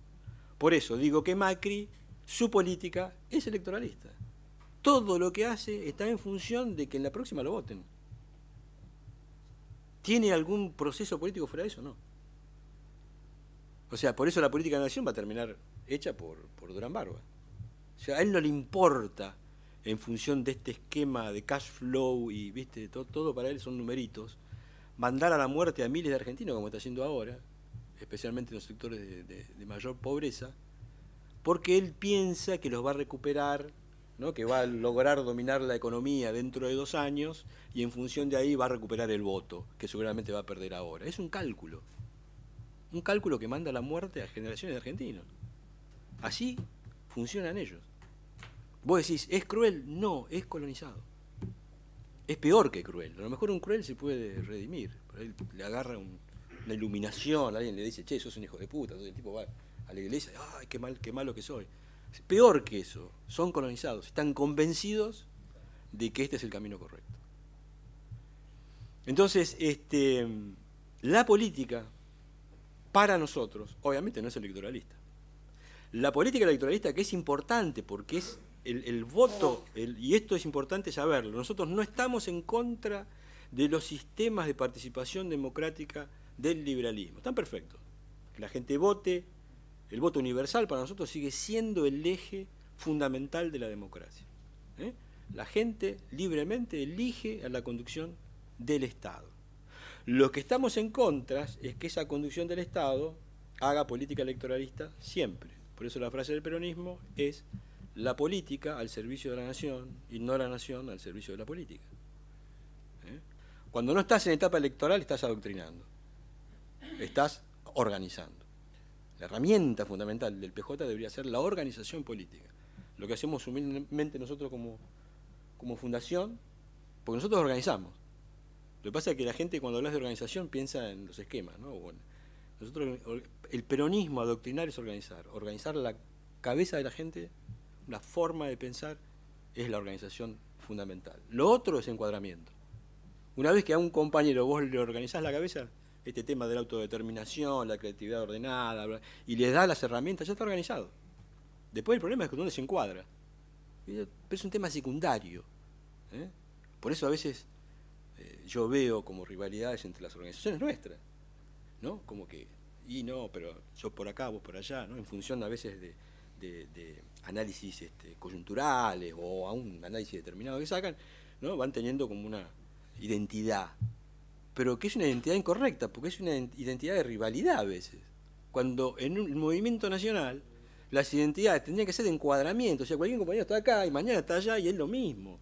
Por eso digo que Macri, su política es electoralista. Todo lo que hace está en función de que en la próxima lo voten. ¿Tiene algún proceso político fuera de eso? No. O sea, por eso la política de nación va a terminar hecha por Durán Barba. O sea, a él no le importa, en función de este esquema de cash flow y, viste, todo para él son numeritos, mandar a la muerte a miles de argentinos, como está haciendo ahora, especialmente en los sectores de mayor pobreza, porque él piensa que los va a recuperar, ¿no? Que va a lograr dominar la economía dentro de 2 años y en función de ahí va a recuperar el voto, que seguramente va a perder ahora. Es un cálculo que manda a la muerte a generaciones de argentinos. Así funcionan ellos. Vos decís, ¿es cruel? No, es colonizado. Es peor que cruel. A lo mejor un cruel se puede redimir. Por ahí le agarra una iluminación, alguien le dice, che, sos un hijo de puta. Entonces el tipo va a la iglesia, ay, qué malo que soy. Es peor que eso. Son colonizados. Están convencidos de que este es el camino correcto. Entonces, la política, para nosotros, obviamente no es electoralista. La política electoralista, que es importante porque es el voto, y esto es importante saberlo, nosotros no estamos en contra de los sistemas de participación democrática del liberalismo. Están perfectos. Que la gente vote, el voto universal para nosotros sigue siendo el eje fundamental de la democracia. La gente libremente elige a la conducción del Estado. Lo que estamos en contra es que esa conducción del Estado haga política electoralista siempre. Por eso la frase del peronismo es la política al servicio de la nación y no la nación al servicio de la política. Cuando no estás en etapa electoral estás adoctrinando, estás organizando. La herramienta fundamental del PJ debería ser la organización política. Lo que hacemos humildemente nosotros como fundación, porque nosotros organizamos. Lo que pasa es que la gente cuando hablas de organización piensa en los esquemas, ¿no? Bueno, nosotros, el peronismo adoctrinar es organizar la cabeza de la gente, la forma de pensar es la organización fundamental. Lo otro es encuadramiento. Una vez que a un compañero vos le organizás la cabeza, este tema de la autodeterminación, la creatividad ordenada, y le das las herramientas, ya está organizado. Después el problema es que dónde se encuadra. Pero es un tema secundario. Por eso a veces yo veo como rivalidades entre las organizaciones nuestras, ¿no? Como que, y no, pero yo por acá, vos por allá, ¿no? En función a veces de análisis coyunturales o a un análisis determinado que sacan, ¿no? Van teniendo como una identidad, pero que es una identidad incorrecta, porque es una identidad de rivalidad a veces. Cuando en un movimiento nacional las identidades tendrían que ser de encuadramiento, o sea, cualquier compañero está acá y mañana está allá y es lo mismo.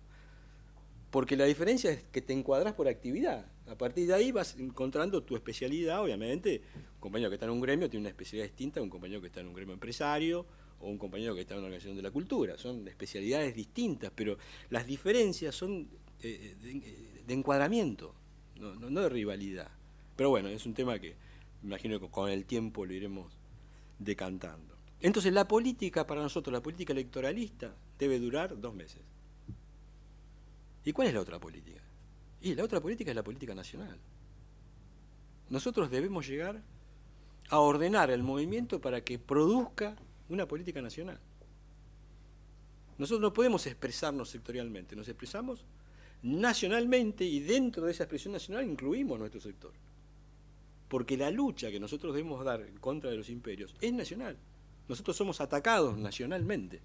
Porque la diferencia es que te encuadrás por actividad. A partir de ahí vas encontrando tu especialidad, obviamente. Un compañero que está en un gremio tiene una especialidad distinta a un compañero que está en un gremio empresario o un compañero que está en una organización de la cultura. Son especialidades distintas, pero las diferencias son de encuadramiento, no de rivalidad. Pero bueno, es un tema que me imagino que con el tiempo lo iremos decantando. Entonces la política para nosotros, la política electoralista, debe durar 2 meses. ¿Y cuál es la otra política? Y la otra política es la política nacional. Nosotros debemos llegar a ordenar el movimiento para que produzca una política nacional. Nosotros no podemos expresarnos sectorialmente, nos expresamos nacionalmente y dentro de esa expresión nacional incluimos nuestro sector. Porque la lucha que nosotros debemos dar en contra de los imperios es nacional. Nosotros somos atacados nacionalmente.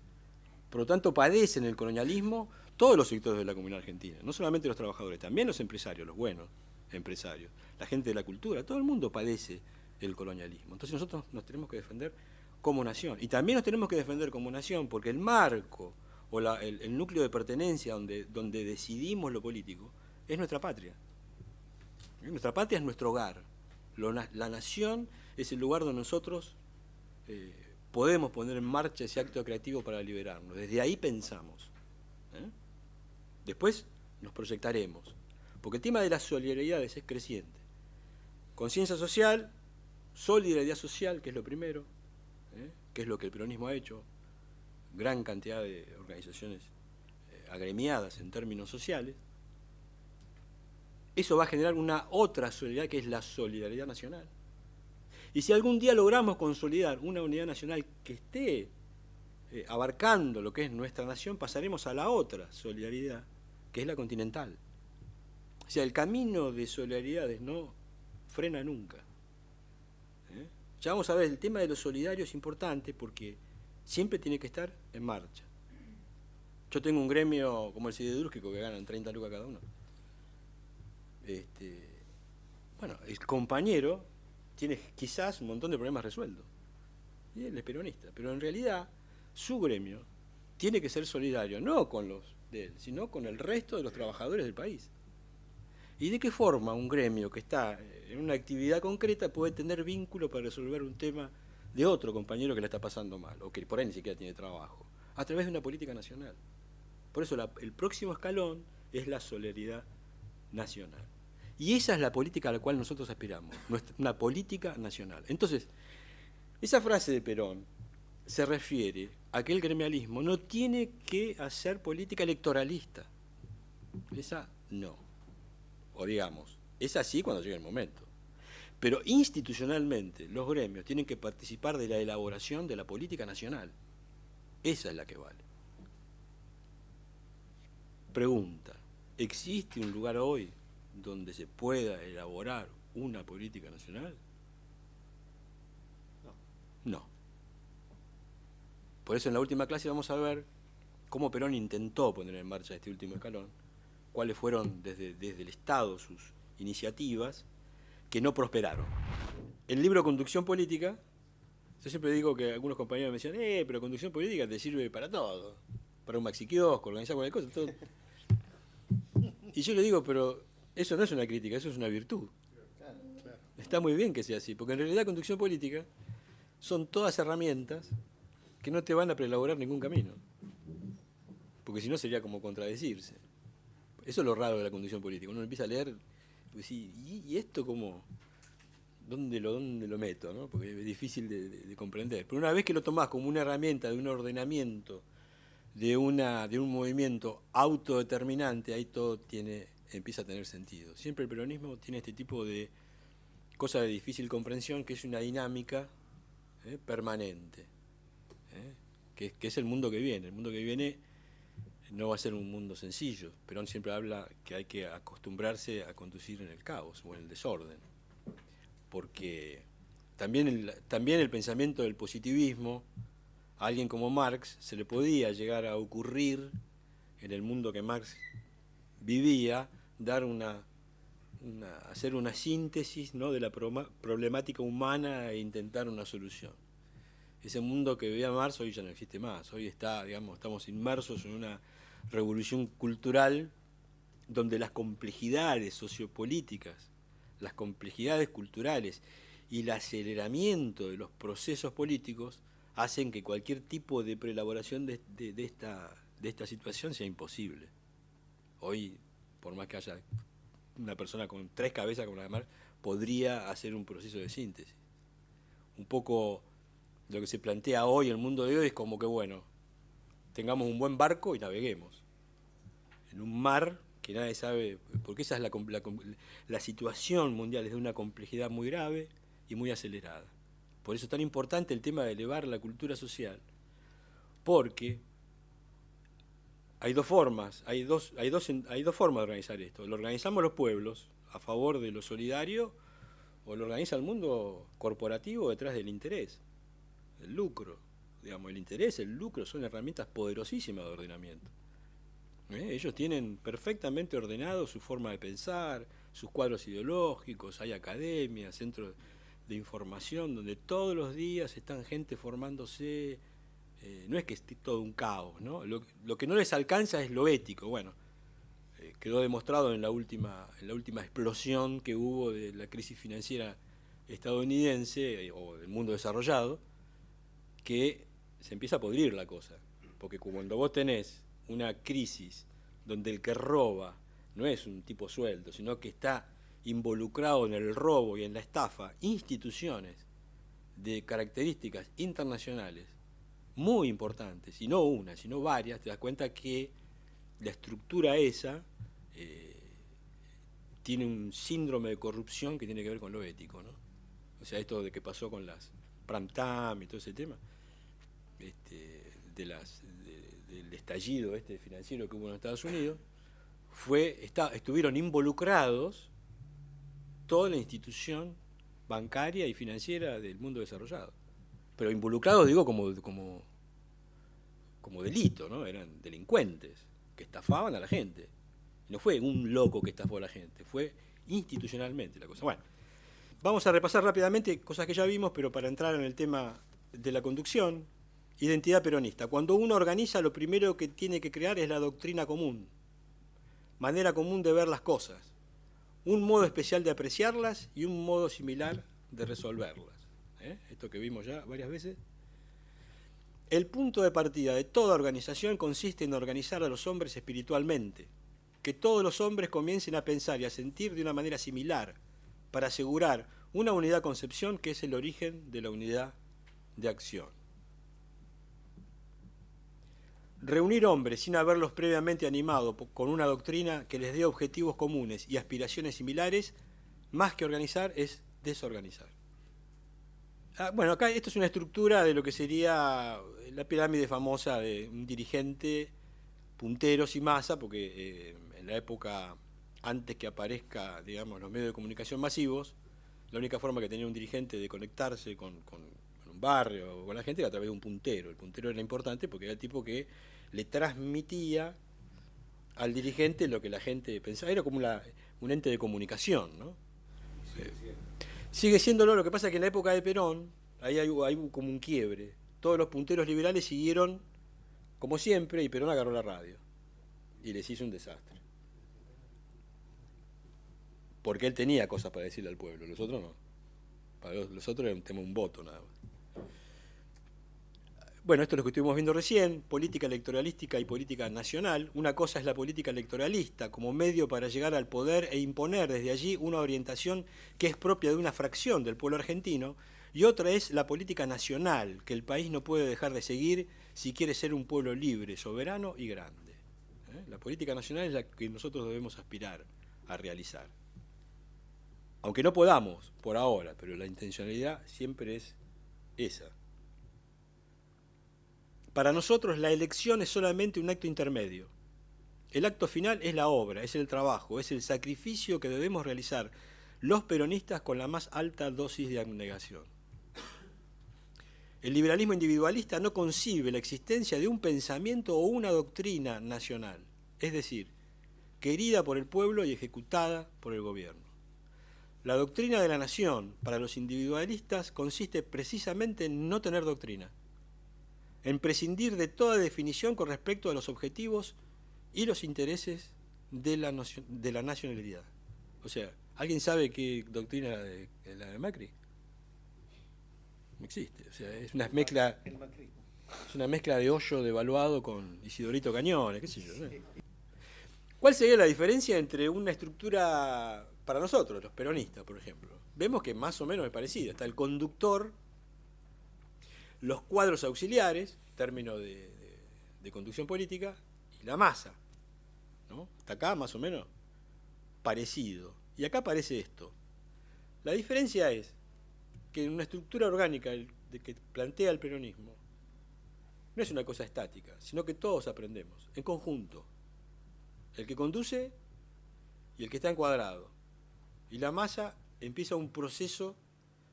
Por lo tanto, padecen el colonialismo todos los sectores de la comunidad argentina, no solamente los trabajadores, también los empresarios, los buenos empresarios, la gente de la cultura, todo el mundo padece el colonialismo. Entonces nosotros nos tenemos que defender como nación. Y también nos tenemos que defender como nación porque el marco o el núcleo de pertenencia donde decidimos lo político es nuestra patria. Nuestra patria es nuestro hogar. La nación es el lugar donde nosotros podemos poner en marcha ese acto creativo para liberarnos. Desde ahí pensamos. Después nos proyectaremos. Porque el tema de las solidaridades es creciente. Conciencia social, solidaridad social, que es lo primero, que es lo que el peronismo ha hecho. Gran cantidad de organizaciones agremiadas en términos sociales. Eso va a generar una otra solidaridad que es la solidaridad nacional. Y si algún día logramos consolidar una unidad nacional que esté abarcando lo que es nuestra nación, pasaremos a la otra solidaridad, que es la continental. O sea, el camino de solidaridades no frena nunca. Ya vamos a ver, el tema de lo solidario es importante porque siempre tiene que estar en marcha. Yo tengo un gremio como el siderúrgico que ganan 30 lucas cada uno. Bueno, el compañero tiene quizás un montón de problemas resueltos. Y él es peronista, pero en realidad su gremio tiene que ser solidario, no con los de él, sino con el resto de los trabajadores del país. ¿Y de qué forma un gremio que está en una actividad concreta puede tener vínculo para resolver un tema de otro compañero que la está pasando mal, o que por ahí ni siquiera tiene trabajo? A través de una política nacional. Por eso el próximo escalón es la solidaridad nacional. Y esa es la política a la cual nosotros aspiramos, una política nacional. Entonces, esa frase de Perón se refiere a que el gremialismo no tiene que hacer política electoralista. Esa no. O digamos, es así cuando llegue el momento. Pero institucionalmente los gremios tienen que participar de la elaboración de la política nacional. Esa es la que vale. Pregunta, ¿existe un lugar hoy donde se pueda elaborar una política nacional? No. Por eso en la última clase vamos a ver cómo Perón intentó poner en marcha este último escalón, cuáles fueron desde el Estado sus iniciativas que no prosperaron. El libro Conducción Política, yo siempre digo que algunos compañeros me decían, pero conducción política te sirve para todo, para un maxiquiosco, organizar cualquier cosa, todo. Y yo le digo, pero eso no es una crítica, eso es una virtud. Está muy bien que sea así, porque en realidad conducción política son todas herramientas que no te van a preelaborar ningún camino. Porque si no sería como contradecirse. Eso es lo raro de la conducción política. Uno empieza a leer, pues sí, ¿y esto cómo? ¿Dónde lo meto? ¿No? Porque es difícil de comprender. Pero una vez que lo tomás como una herramienta de un ordenamiento, de un movimiento autodeterminante, ahí todo empieza a tener sentido. Siempre el peronismo tiene este tipo de cosa de difícil comprensión, que es una dinámica permanente, que es el mundo que viene. El mundo que viene no va a ser un mundo sencillo. Perón siempre habla que hay que acostumbrarse a conducir en el caos o en el desorden, porque también el pensamiento del positivismo a alguien como Marx se le podía llegar a ocurrir, en el mundo que Marx vivía, dar hacer una síntesis, ¿no?, de la problemática humana e intentar una solución. Ese mundo que veía Marx hoy ya no existe más. Hoy estamos inmersos en una revolución cultural donde las complejidades sociopolíticas, las complejidades culturales y el aceleramiento de los procesos políticos hacen que cualquier tipo de preelaboración de esta situación sea imposible. Hoy, por más que haya una persona con 3 cabezas como la de Marx, podría hacer un proceso de síntesis. Un poco lo que se plantea hoy, el mundo de hoy, es como que, bueno, tengamos un buen barco y naveguemos en un mar que nadie sabe, porque esa es la situación mundial, es de una complejidad muy grave y muy acelerada. Por eso es tan importante el tema de elevar la cultura social, porque hay dos formas de organizar esto. Lo organizamos los pueblos a favor de lo solidario, o lo organiza el mundo corporativo detrás del interés, el lucro. Digamos, el interés, el lucro son herramientas poderosísimas de ordenamiento. Ellos tienen perfectamente ordenado su forma de pensar, sus cuadros ideológicos, hay academias, centros de información donde todos los días están gente formándose. No es que esté todo un caos, ¿no? Lo que no les alcanza es lo ético. Bueno, quedó demostrado en la última explosión que hubo de la crisis financiera estadounidense o del mundo desarrollado, que se empieza a podrir la cosa. Porque cuando vos tenés una crisis donde el que roba no es un tipo sueldo, sino que está involucrado en el robo y en la estafa, instituciones de características internacionales muy importantes, y no una, sino varias, te das cuenta que la estructura esa tiene un síndrome de corrupción que tiene que ver con lo ético, ¿no? O sea, esto de que pasó con las Pram-Tam y todo ese tema, del estallido financiero que hubo en Estados Unidos, estuvieron involucrados toda la institución bancaria y financiera del mundo desarrollado. Pero involucrados, digo, como delito, ¿no? Eran delincuentes que estafaban a la gente. No fue un loco que estafó a la gente, fue institucionalmente la cosa. Bueno, vamos a repasar rápidamente cosas que ya vimos, pero para entrar en el tema de la conducción. Identidad peronista. Cuando uno organiza, lo primero que tiene que crear es la doctrina común, manera común de ver las cosas, un modo especial de apreciarlas y un modo similar de resolverlas. Esto que vimos ya varias veces. El punto de partida de toda organización consiste en organizar a los hombres espiritualmente, que todos los hombres comiencen a pensar y a sentir de una manera similar, para asegurar una unidad concepción que es el origen de la unidad de acción. Reunir hombres sin haberlos previamente animado con una doctrina que les dé objetivos comunes y aspiraciones similares, más que organizar, es desorganizar. Bueno, acá esto es una estructura de lo que sería la pirámide famosa de un dirigente, punteros y masa, porque en la época antes que aparezca, digamos, los medios de comunicación masivos, la única forma que tenía un dirigente de conectarse con un barrio o con la gente era a través de un puntero. El puntero era importante porque era el tipo que le transmitía al dirigente lo que la gente pensaba. Era como un ente de comunicación, ¿no? Sigue siéndolo. Lo que pasa es que en la época de Perón, ahí hay como un quiebre. Todos los punteros liberales siguieron como siempre y Perón agarró la radio y les hizo un desastre. Porque él tenía cosas para decirle al pueblo, los otros no. Para los otros era un tema, un voto nada más. Bueno, esto es lo que estuvimos viendo recién, política electoralística y política nacional. Una cosa es la política electoralista como medio para llegar al poder e imponer desde allí una orientación que es propia de una fracción del pueblo argentino, y otra es la política nacional, que el país no puede dejar de seguir si quiere ser un pueblo libre, soberano y grande. La política nacional es la que nosotros debemos aspirar a realizar. Aunque no podamos por ahora, pero la intencionalidad siempre es esa. Para nosotros la elección es solamente un acto intermedio. El acto final es la obra, es el trabajo, es el sacrificio que debemos realizar los peronistas con la más alta dosis de abnegación. El liberalismo individualista no concibe la existencia de un pensamiento o una doctrina nacional, es decir, querida por el pueblo y ejecutada por el gobierno. La doctrina de la nación para los individualistas consiste precisamente en no tener doctrina, en prescindir de toda definición con respecto a los objetivos y los intereses de la nacionalidad. O sea, ¿alguien sabe qué doctrina es la de Macri? No existe. O sea, es una mezcla. Es una mezcla de Hoyo devaluado con Isidorito Cañones, qué sé yo, ¿no? ¿Cuál sería la diferencia entre una estructura para nosotros, los peronistas, por ejemplo? Vemos que más o menos es parecida. Está el conductor, los cuadros auxiliares, término de conducción política, y la masa, ¿no? Está acá más o menos parecido. Y acá aparece esto. La diferencia es que en una estructura orgánica de que plantea el peronismo, no es una cosa estática, sino que todos aprendemos, en conjunto. El que conduce y el que está encuadrado. Y la masa empieza un proceso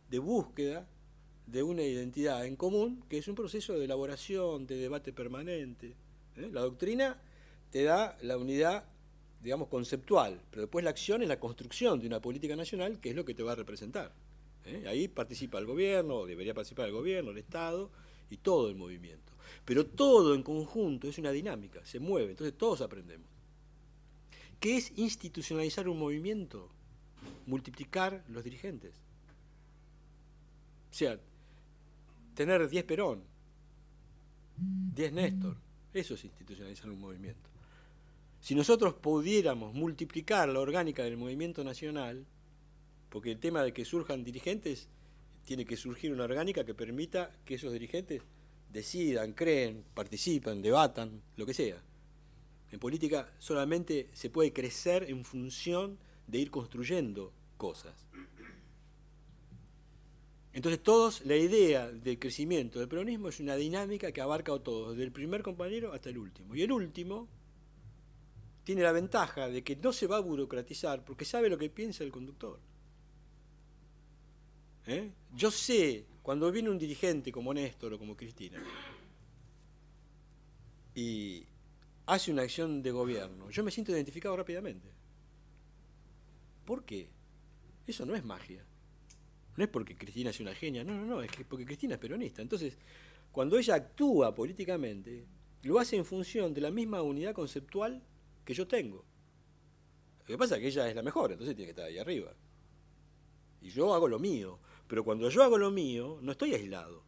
de búsqueda de una identidad en común, que es un proceso de elaboración, de debate permanente. La doctrina te da la unidad, digamos, conceptual, pero después la acción es la construcción de una política nacional, que es lo que te va a representar. Ahí participa el gobierno, o debería participar el gobierno, el Estado y todo el movimiento. Pero todo en conjunto es una dinámica, se mueve, entonces todos aprendemos. ¿Qué es institucionalizar un movimiento? Multiplicar los dirigentes. O sea, tener 10 Perón, 10 Néstor, eso es institucionalizar un movimiento. Si nosotros pudiéramos multiplicar la orgánica del movimiento nacional, porque el tema de que surjan dirigentes, tiene que surgir una orgánica que permita que esos dirigentes decidan, creen, participen, debatan, lo que sea. En política solamente se puede crecer en función de ir construyendo cosas. Entonces la idea del crecimiento del peronismo es una dinámica que abarca a todos, desde el primer compañero hasta el último. Y el último tiene la ventaja de que no se va a burocratizar porque sabe lo que piensa el conductor. Yo sé, cuando viene un dirigente como Néstor o como Cristina y hace una acción de gobierno, yo me siento identificado rápidamente. ¿Por qué? Eso no es magia. No es porque Cristina es una genia, no, es que porque Cristina es peronista. Entonces, cuando ella actúa políticamente, lo hace en función de la misma unidad conceptual que yo tengo. Lo que pasa es que ella es la mejor, entonces tiene que estar ahí arriba. Y yo hago lo mío. Pero cuando yo hago lo mío, no estoy aislado.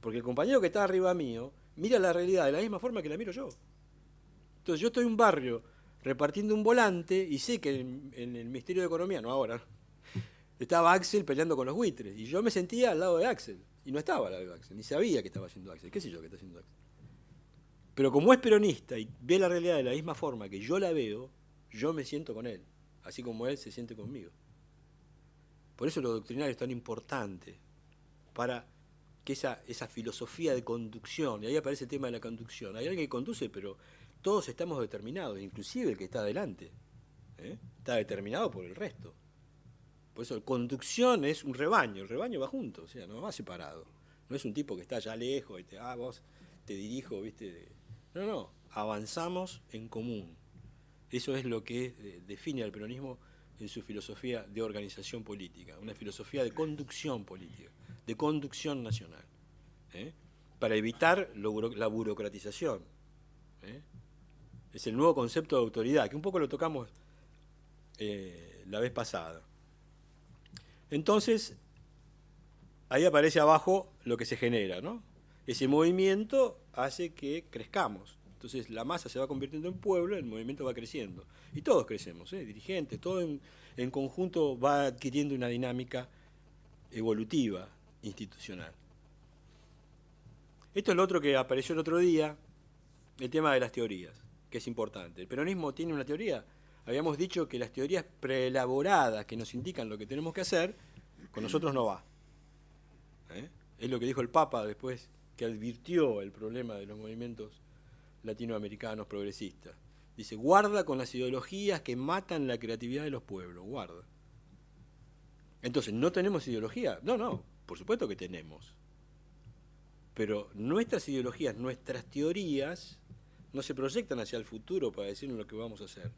Porque el compañero que está arriba mío mira la realidad de la misma forma que la miro yo. Entonces yo estoy en un barrio repartiendo un volante y sé que en el Ministerio de Economía, no ahora, estaba Axel peleando con los buitres. Y yo me sentía al lado de Axel. Y no estaba al lado de Axel, ni sabía que estaba haciendo Axel. ¿Qué sé yo qué está haciendo Axel? Pero como es peronista y ve la realidad de la misma forma que yo la veo, yo me siento con él, así como él se siente conmigo. Por eso lo doctrinario es tan importante, para que esa filosofía de conducción, y ahí aparece el tema de la conducción. Hay alguien que conduce, pero todos estamos determinados, inclusive el que está adelante, está determinado por el resto. Por eso conducción es un rebaño, el rebaño va junto, o sea, no va separado. No es un tipo que está allá lejos y vos te dirijo, ¿viste? No, avanzamos en común. Eso es lo que define al peronismo en su filosofía de organización política, una filosofía de conducción política, de conducción nacional, para evitar la burocratización. Es el nuevo concepto de autoridad, que un poco lo tocamos la vez pasada. Entonces, ahí aparece abajo lo que se genera, ¿no? Ese movimiento hace que crezcamos. Entonces la masa se va convirtiendo en pueblo, el movimiento va creciendo. Y todos crecemos, dirigentes, todo en conjunto va adquiriendo una dinámica evolutiva, institucional. Esto es lo otro que apareció el otro día, el tema de las teorías, que es importante. ¿El peronismo tiene una teoría? Habíamos dicho que las teorías preelaboradas que nos indican lo que tenemos que hacer, con nosotros no va. Es lo que dijo el Papa después que advirtió el problema de los movimientos latinoamericanos progresistas. Dice, guarda con las ideologías que matan la creatividad de los pueblos, guarda. Entonces, ¿no tenemos ideología? No, por supuesto que tenemos. Pero nuestras ideologías, nuestras teorías, no se proyectan hacia el futuro para decirnos lo que vamos a hacer.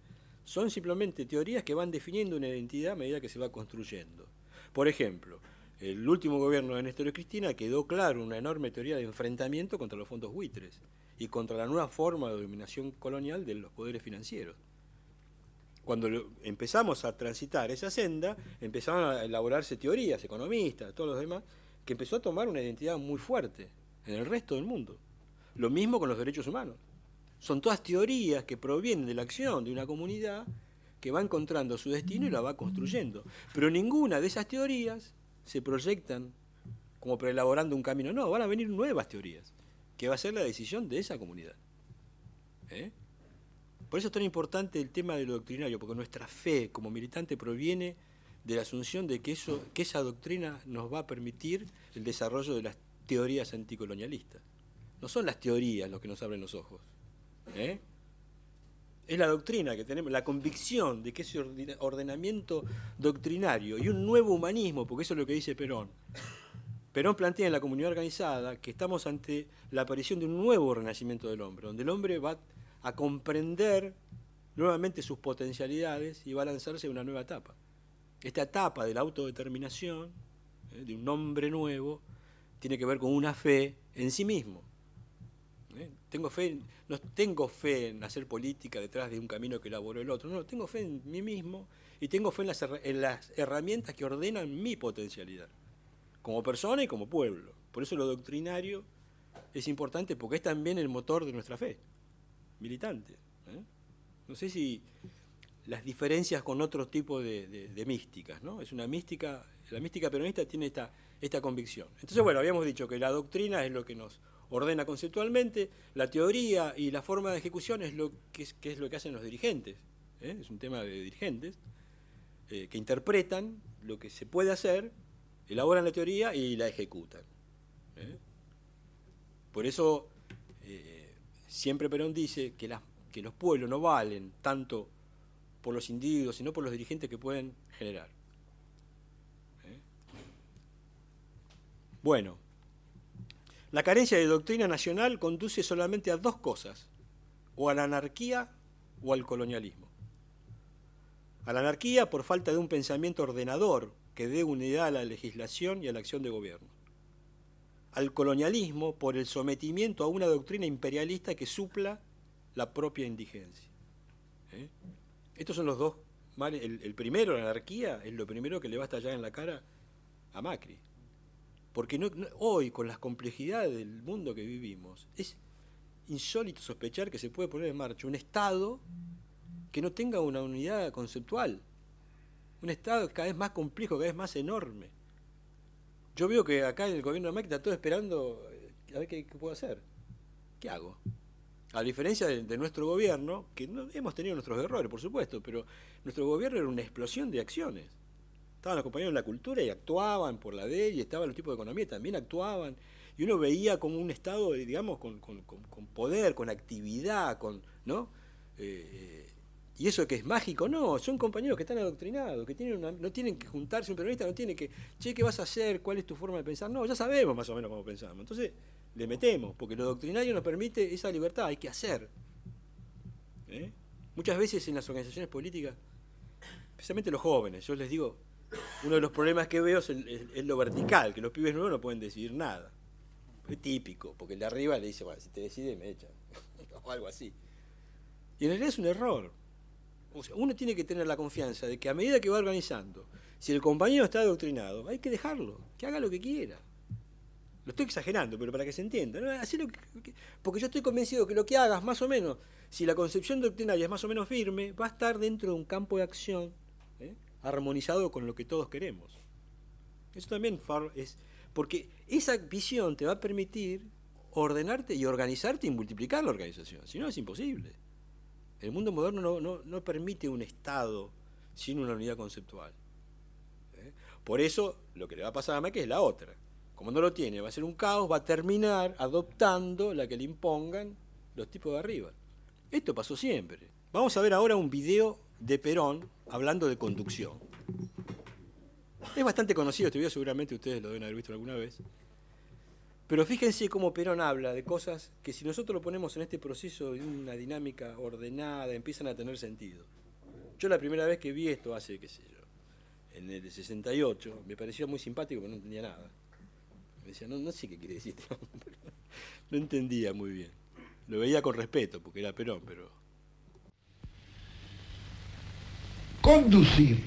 Son simplemente teorías que van definiendo una identidad a medida que se va construyendo. Por ejemplo, el último gobierno de Néstor y Cristina quedó claro una enorme teoría de enfrentamiento contra los fondos buitres y contra la nueva forma de dominación colonial de los poderes financieros. Cuando empezamos a transitar esa senda, empezaron a elaborarse teorías, economistas, todos los demás, que empezó a tomar una identidad muy fuerte en el resto del mundo. Lo mismo con los derechos humanos. Son todas teorías que provienen de la acción de una comunidad que va encontrando su destino y la va construyendo. Pero ninguna de esas teorías se proyectan como preelaborando un camino. No, van a venir nuevas teorías, que va a ser la decisión de esa comunidad. Por eso es tan importante el tema de lo doctrinario, porque nuestra fe como militante proviene de la asunción de que esa doctrina nos va a permitir el desarrollo de las teorías anticolonialistas. No son las teorías lo que nos abren los ojos. Es la doctrina que tenemos, la convicción de que ese ordenamiento doctrinario y un nuevo humanismo, porque eso es lo que dice Perón. Perón plantea en la comunidad organizada que estamos ante la aparición de un nuevo renacimiento del hombre, donde el hombre va a comprender nuevamente sus potencialidades y va a lanzarse a una nueva etapa. Esta etapa de la autodeterminación, de un hombre nuevo, tiene que ver con una fe en sí mismo. No tengo fe en hacer política detrás de un camino que elaboró el otro, no, tengo fe en mí mismo y tengo fe en las herramientas que ordenan mi potencialidad, como persona y como pueblo. Por eso lo doctrinario es importante, porque es también el motor de nuestra fe militante. No sé si las diferencias con otro tipo de místicas, ¿no? Es una mística, la mística peronista tiene esta convicción. Entonces, bueno, habíamos dicho que la doctrina es lo que nos ordena conceptualmente, la teoría y la forma de ejecución es lo que hacen los dirigentes. Es un tema de dirigentes que interpretan lo que se puede hacer, elaboran la teoría y la ejecutan. Por eso siempre Perón dice que los pueblos no valen tanto por los individuos, sino por los dirigentes que pueden generar. Bueno, la carencia de doctrina nacional conduce solamente a dos cosas, o a la anarquía o al colonialismo. A la anarquía por falta de un pensamiento ordenador que dé unidad a la legislación y a la acción de gobierno. Al colonialismo por el sometimiento a una doctrina imperialista que supla la propia indigencia. Estos son los dos males. El primero, la anarquía, es lo primero que le va a estallar en la cara a Macri. Porque hoy, con las complejidades del mundo que vivimos, es insólito sospechar que se puede poner en marcha un Estado que no tenga una unidad conceptual. Un Estado cada vez más complejo, cada vez más enorme. Yo veo que acá en el gobierno de Macri está todo esperando a ver qué puedo hacer. ¿Qué hago? A diferencia de nuestro gobierno, que no, hemos tenido nuestros errores, por supuesto, pero nuestro gobierno era una explosión de acciones. Estaban los compañeros de la cultura y actuaban por la ley, y estaban los tipos de economía y también actuaban. Y uno veía como un Estado, digamos, con poder, con actividad, ¿no? Y eso que es mágico, no, son compañeros que están adoctrinados, que no tienen que juntarse, un peronista no tiene que, ¿qué vas a hacer? ¿Cuál es tu forma de pensar? No, ya sabemos más o menos cómo pensamos. Entonces, le metemos, porque lo doctrinario nos permite esa libertad, hay que hacer. Muchas veces en las organizaciones políticas, especialmente los jóvenes, yo les digo, uno de los problemas que veo es lo vertical, que los pibes nuevos no pueden decidir nada. Es típico, porque el de arriba le dice, bueno, si te decides me echan, o algo así. Y en realidad es un error. O sea, uno tiene que tener la confianza de que a medida que va organizando, si el compañero está adoctrinado, hay que dejarlo, que haga lo que quiera. Lo estoy exagerando, pero para que se entienda, ¿no? Porque yo estoy convencido que lo que hagas, más o menos, si la concepción doctrinaria es más o menos firme, va a estar dentro de un campo de acción armonizado con lo que todos queremos. Eso también es... Porque esa visión te va a permitir ordenarte y organizarte y multiplicar la organización. Si no, es imposible. El mundo moderno no permite un Estado sin una unidad conceptual. Por eso, lo que le va a pasar a Macri es la otra. Como no lo tiene, va a ser un caos, va a terminar adoptando la que le impongan los tipos de arriba. Esto pasó siempre. Vamos a ver ahora un video de Perón hablando de conducción. Es bastante conocido este video, seguramente ustedes lo deben haber visto alguna vez. Pero fíjense cómo Perón habla de cosas que si nosotros lo ponemos en este proceso de una dinámica ordenada, empiezan a tener sentido. Yo la primera vez que vi esto hace, qué sé yo, en el 68, me pareció muy simpático, pero no entendía nada. Me decía, no sé qué quiere decir este hombre. No entendía muy bien. Lo veía con respeto, porque era Perón, pero... Conducir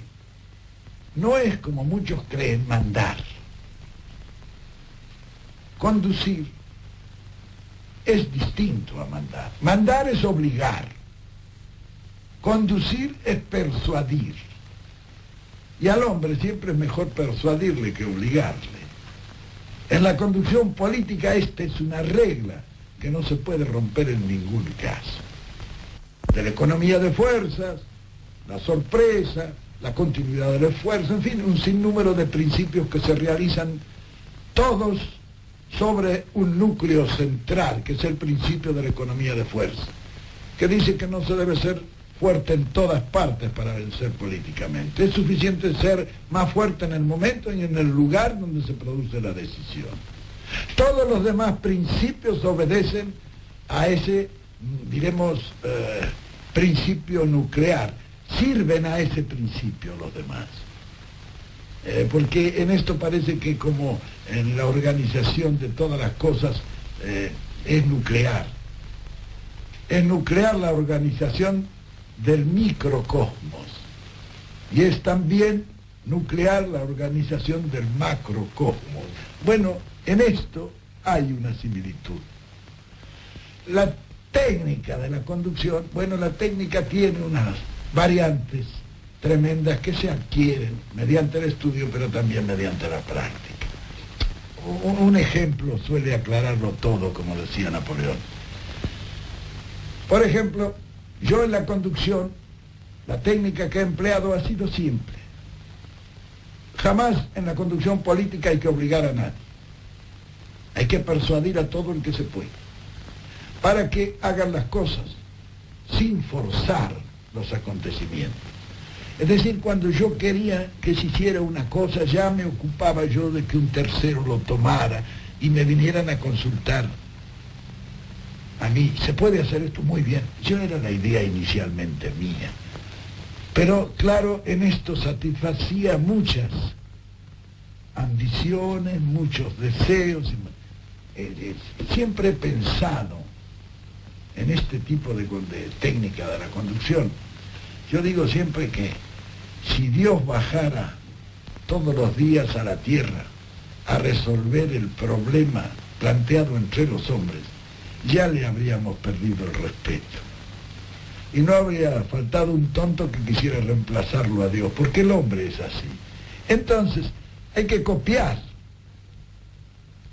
no es, como muchos creen, mandar. Conducir es distinto a mandar. Mandar es obligar. Conducir es persuadir. Y al hombre siempre es mejor persuadirle que obligarle. En la conducción política esta es una regla que no se puede romper en ningún caso. De la economía de fuerzas, la sorpresa, la continuidad del esfuerzo, en fin, un sinnúmero de principios que se realizan todos sobre un núcleo central, que es el principio de la economía de fuerza, que dice que no se debe ser fuerte en todas partes para vencer políticamente. Es suficiente ser más fuerte en el momento y en el lugar donde se produce la decisión. Todos los demás principios obedecen a ese, diremos, principio nuclear. Sirven a ese principio los demás. Porque en esto parece que como en la organización de todas las cosas es nuclear. Es nuclear la organización del microcosmos. Y es también nuclear la organización del macrocosmos. Bueno, en esto hay una similitud. La técnica de la conducción, bueno, la técnica tiene unas variantes tremendas que se adquieren mediante el estudio, pero también mediante la práctica. Un ejemplo suele aclararlo todo, como decía Napoleón. Por ejemplo, yo en la conducción, la técnica que he empleado ha sido simple. Jamás en la conducción política hay que obligar a nadie. Hay que persuadir a todo el que se puede, para que hagan las cosas sin forzar los acontecimientos. Es decir, cuando yo quería que se hiciera una cosa, ya me ocupaba yo de que un tercero lo tomara y me vinieran a consultar a mí. ¿Se puede hacer esto? Muy bien. Yo era la idea inicialmente mía. Pero, claro, en esto satisfacía muchas ambiciones, muchos deseos. Siempre he pensado en este tipo de técnica de la conducción. Yo digo siempre que si Dios bajara todos los días a la tierra a resolver el problema planteado entre los hombres, ya le habríamos perdido el respeto. Y no habría faltado un tonto que quisiera reemplazarlo a Dios, porque el hombre es así. Entonces, hay que copiar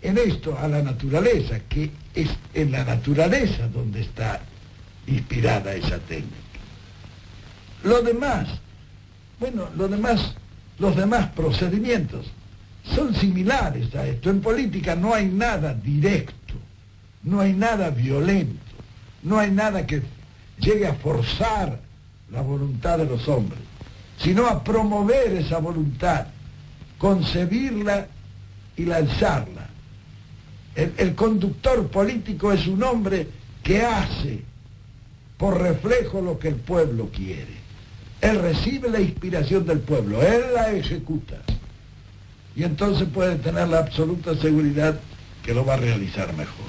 en esto a la naturaleza, que es en la naturaleza donde está inspirada esa técnica. Lo demás, bueno, los demás procedimientos son similares a esto. En política no hay nada directo, no hay nada violento, no hay nada que llegue a forzar la voluntad de los hombres, sino a promover esa voluntad, concebirla y lanzarla. El conductor político es un hombre que hace por reflejo lo que el pueblo quiere. Él recibe la inspiración del pueblo, él la ejecuta. Y entonces puede tener la absoluta seguridad que lo va a realizar mejor.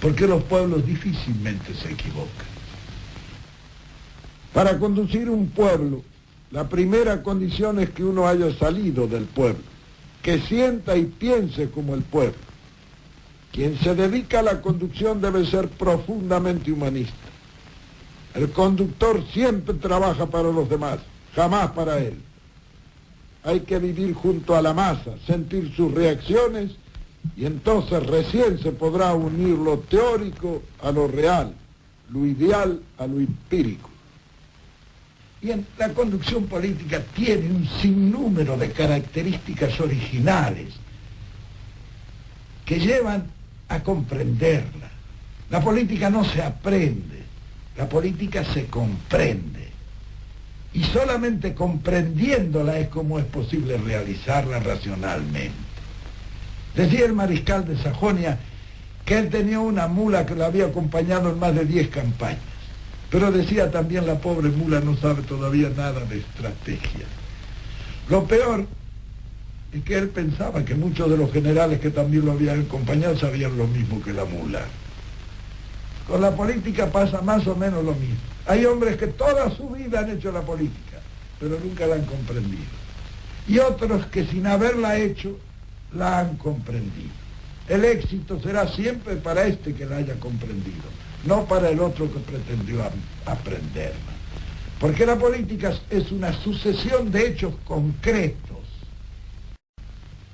Porque los pueblos difícilmente se equivocan. Para conducir un pueblo, la primera condición es que uno haya salido del pueblo, que sienta y piense como el pueblo. Quien se dedica a la conducción debe ser profundamente humanista. El conductor siempre trabaja para los demás, jamás para él. Hay que vivir junto a la masa, sentir sus reacciones, y entonces recién se podrá unir lo teórico a lo real, lo ideal a lo empírico. Y en la conducción política tiene un sinnúmero de características originales que llevan a comprenderla. La política no se aprende. La política se comprende. Y solamente comprendiéndola es como es posible realizarla racionalmente. Decía el mariscal de Sajonia que él tenía una mula que lo había acompañado en más de 10 campañas. Pero decía también, la pobre mula no sabe todavía nada de estrategia. Lo peor es que él pensaba que muchos de los generales que también lo habían acompañado sabían lo mismo que la mula. Con la política pasa más o menos lo mismo. Hay hombres que toda su vida han hecho la política, pero nunca la han comprendido. Y otros que sin haberla hecho, la han comprendido. El éxito será siempre para este que la haya comprendido, no para el otro que pretendió aprenderla. Porque la política es una sucesión de hechos concretos,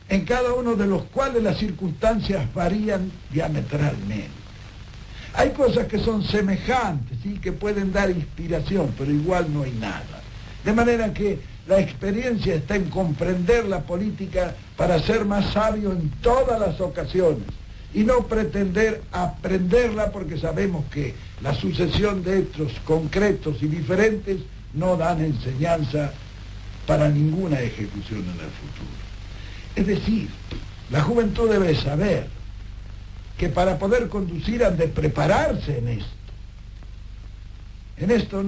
en cada uno de los cuales las circunstancias varían diametralmente. Hay cosas que son semejantes, ¿sí?, que pueden dar inspiración, pero igual no hay nada. De manera que la experiencia está en comprender la política para ser más sabio en todas las ocasiones y no pretender aprenderla, porque sabemos que la sucesión de hechos concretos y diferentes no dan enseñanza para ninguna ejecución en el futuro. Es decir, la juventud debe saber que para poder conducir han de prepararse en esto. En esto,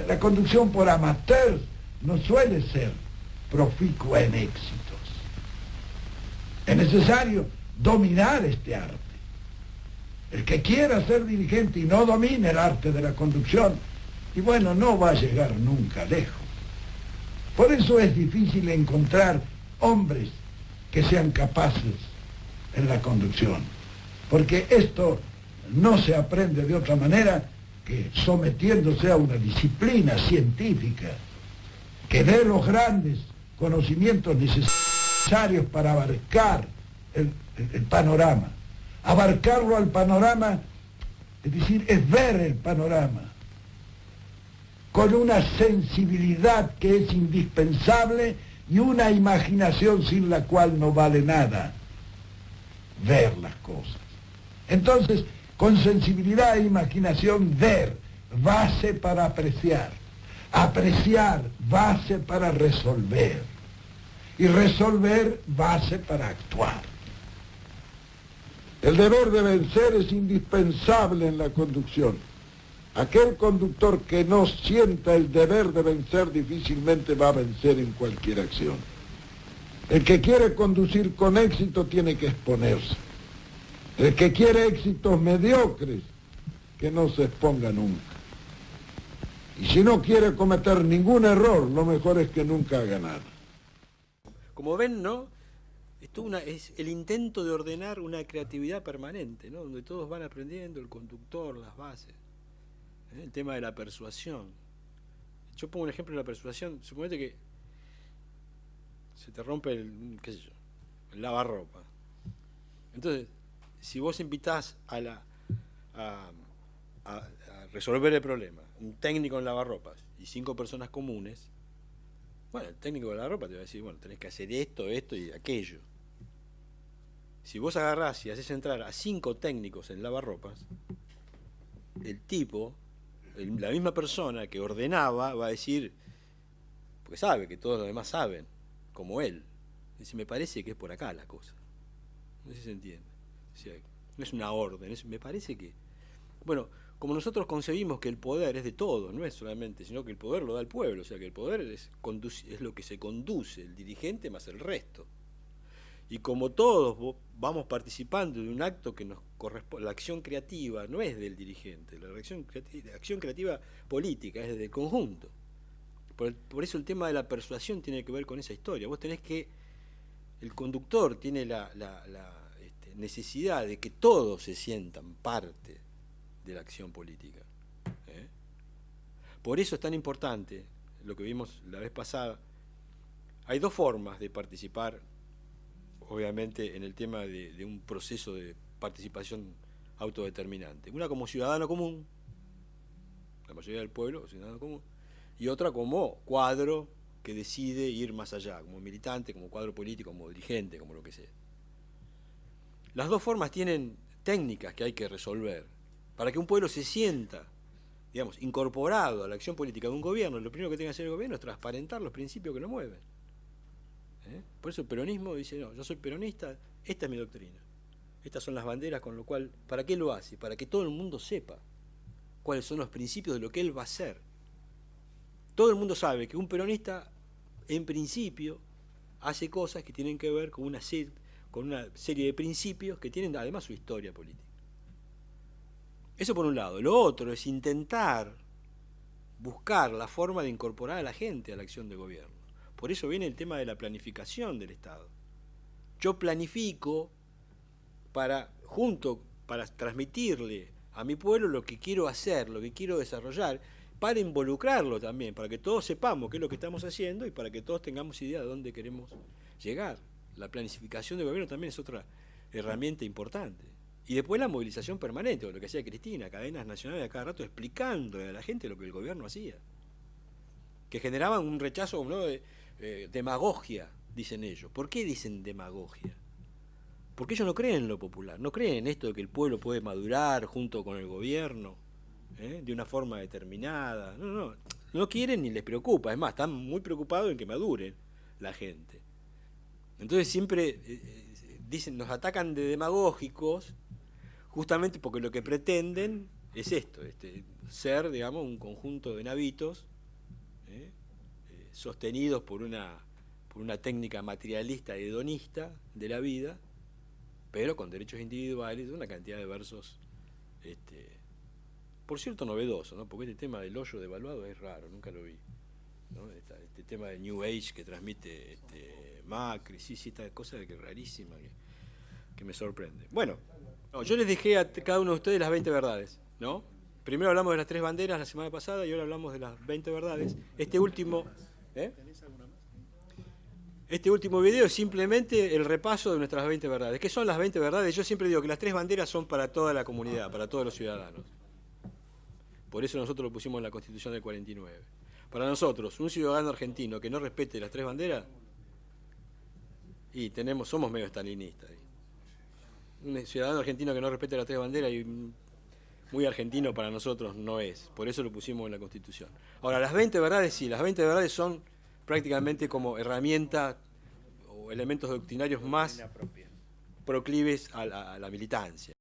la conducción por amateur no suele ser proficua en éxitos. Es necesario dominar este arte. El que quiera ser dirigente y no domine el arte de la conducción, y bueno, no va a llegar nunca lejos. Por eso es difícil encontrar hombres que sean capaces en la conducción, porque esto no se aprende de otra manera que sometiéndose a una disciplina científica que dé los grandes conocimientos necesarios para abarcar el panorama. Abarcarlo al panorama, es decir, es ver el panorama con una sensibilidad que es indispensable y una imaginación sin la cual no vale nada ver las cosas. Entonces, con sensibilidad e imaginación, ver, base para apreciar. Apreciar, base para resolver. Y resolver, base para actuar. El deber de vencer es indispensable en la conducción. Aquel conductor que no sienta el deber de vencer difícilmente va a vencer en cualquier acción. El que quiere conducir con éxito tiene que exponerse. El que quiere éxitos mediocres, que no se exponga nunca. Y si no quiere cometer ningún error, lo mejor es que nunca haga nada. Como ven, ¿no? Esto es el intento de ordenar una creatividad permanente, ¿no? Donde todos van aprendiendo, el conductor, las bases. El tema de la persuasión. Yo pongo un ejemplo de la persuasión. Suponete que se te rompe el lavarropa. Entonces, si vos invitás a resolver el problema, un técnico en lavarropas y 5 personas comunes, bueno, el técnico de lavarropas te va a decir, bueno, tenés que hacer esto, esto y aquello. Si vos agarrás y haces entrar a 5 técnicos en lavarropas, el tipo, la misma persona que ordenaba, va a decir, porque sabe que todos los demás saben, como él, dice, me parece que es por acá la cosa. No sé si se entiende. O sea, no es una orden, me parece que... Bueno, como nosotros concebimos que el poder es de todos, no es solamente, sino que el poder lo da el pueblo, o sea que el poder es lo que se conduce, el dirigente más el resto. Y como todos vamos participando de un acto que nos corresponde, la acción creativa no es del dirigente, la acción creativa política es del conjunto. Por eso el tema de la persuasión tiene que ver con esa historia. Vos tenés que, el conductor tiene la necesidad de que todos se sientan parte de la acción política. Por eso es tan importante, lo que vimos la vez pasada, hay 2 formas de participar, obviamente, en el tema de un proceso de participación autodeterminante. Una como ciudadano común, la mayoría del pueblo, ciudadano común, y otra como cuadro que decide ir más allá, como militante, como cuadro político, como dirigente, como lo que sea. Las 2 formas tienen técnicas que hay que resolver. Para que un pueblo se sienta, digamos, incorporado a la acción política de un gobierno, lo primero que tiene que hacer el gobierno es transparentar los principios que lo mueven. Por eso el peronismo dice, no, yo soy peronista, Esta es mi doctrina. Estas son las banderas, con lo cual, ¿para qué lo hace? Para que todo el mundo sepa cuáles son los principios de lo que él va a hacer. Todo el mundo sabe que un peronista, en principio, hace cosas que tienen que ver con una serie de principios que tienen además su historia política. Eso por un lado. Lo otro es intentar buscar la forma de incorporar a la gente a la acción de gobierno. Por eso viene el tema de la planificación del Estado. Yo planifico para transmitirle a mi pueblo lo que quiero hacer, lo que quiero desarrollar, para involucrarlo también, para que todos sepamos qué es lo que estamos haciendo y para que todos tengamos idea de dónde queremos llegar. La planificación del gobierno también es otra herramienta importante. Y después la movilización permanente, o lo que hacía Cristina, cadenas nacionales a cada rato explicando a la gente lo que el gobierno hacía. Que generaban un rechazo, ¿no?, demagogia, dicen ellos. ¿Por qué dicen demagogia? Porque ellos no creen en lo popular, no creen en esto de que el pueblo puede madurar junto con el gobierno, de una forma determinada. No quieren ni les preocupa. Es más, están muy preocupados en que madure la gente. Entonces siempre dicen, nos atacan de demagógicos, justamente porque lo que pretenden es esto, ser, digamos, un conjunto de navitos sostenidos por una técnica materialista hedonista de la vida, pero con derechos individuales, una cantidad de versos, por cierto, novedoso, ¿no? Porque este tema del hoyo devaluado es raro, nunca lo vi, ¿no? Este tema de New Age que transmite Macri, sí, esta cosa que es rarísima, que me sorprende. Bueno, yo les dejé a cada uno de ustedes las 20 verdades, ¿no? Primero hablamos de las 3 banderas la semana pasada y ahora hablamos de las 20 verdades. Este último video es simplemente el repaso de nuestras 20 verdades. ¿Qué son las 20 verdades? Yo siempre digo que las 3 banderas son para toda la comunidad, para todos los ciudadanos. Por eso nosotros lo pusimos en la Constitución del 49. Para nosotros, un ciudadano argentino que no respete las 3 banderas, y somos medio estalinistas. Un ciudadano argentino que no respete las 3 banderas y muy argentino para nosotros no es. Por eso lo pusimos en la Constitución. Ahora, las 20 verdades sí, las 20 verdades son prácticamente como herramienta o elementos doctrinarios más proclives a la militancia.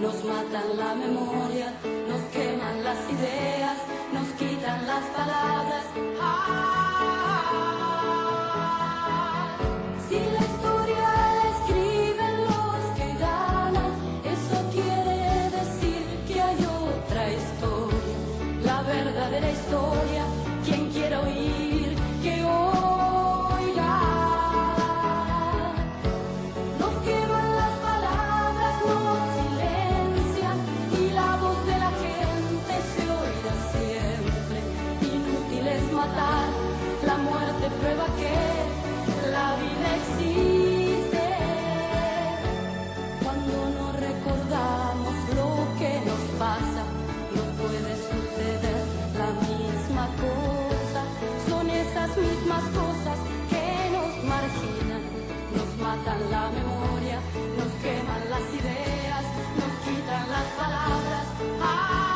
Nos matan la memoria, nos queman las ideas, nos quitan las palabras. Si la historia la escriben los que ganan, eso quiere decir que hay otra historia, la verdadera historia. Quien quiera oír, que oiga. Nos queman las palabras, nos silencian y la voz de la gente se oirá siempre. Inútil es matar, la muerte prueba que la vida existe. Cuando no recordamos lo que nos pasa, nos puede suceder la misma cosa. Son esas mismas cosas que nos marginan, nos matan la memoria, nos queman las ideas, nos quitan las palabras.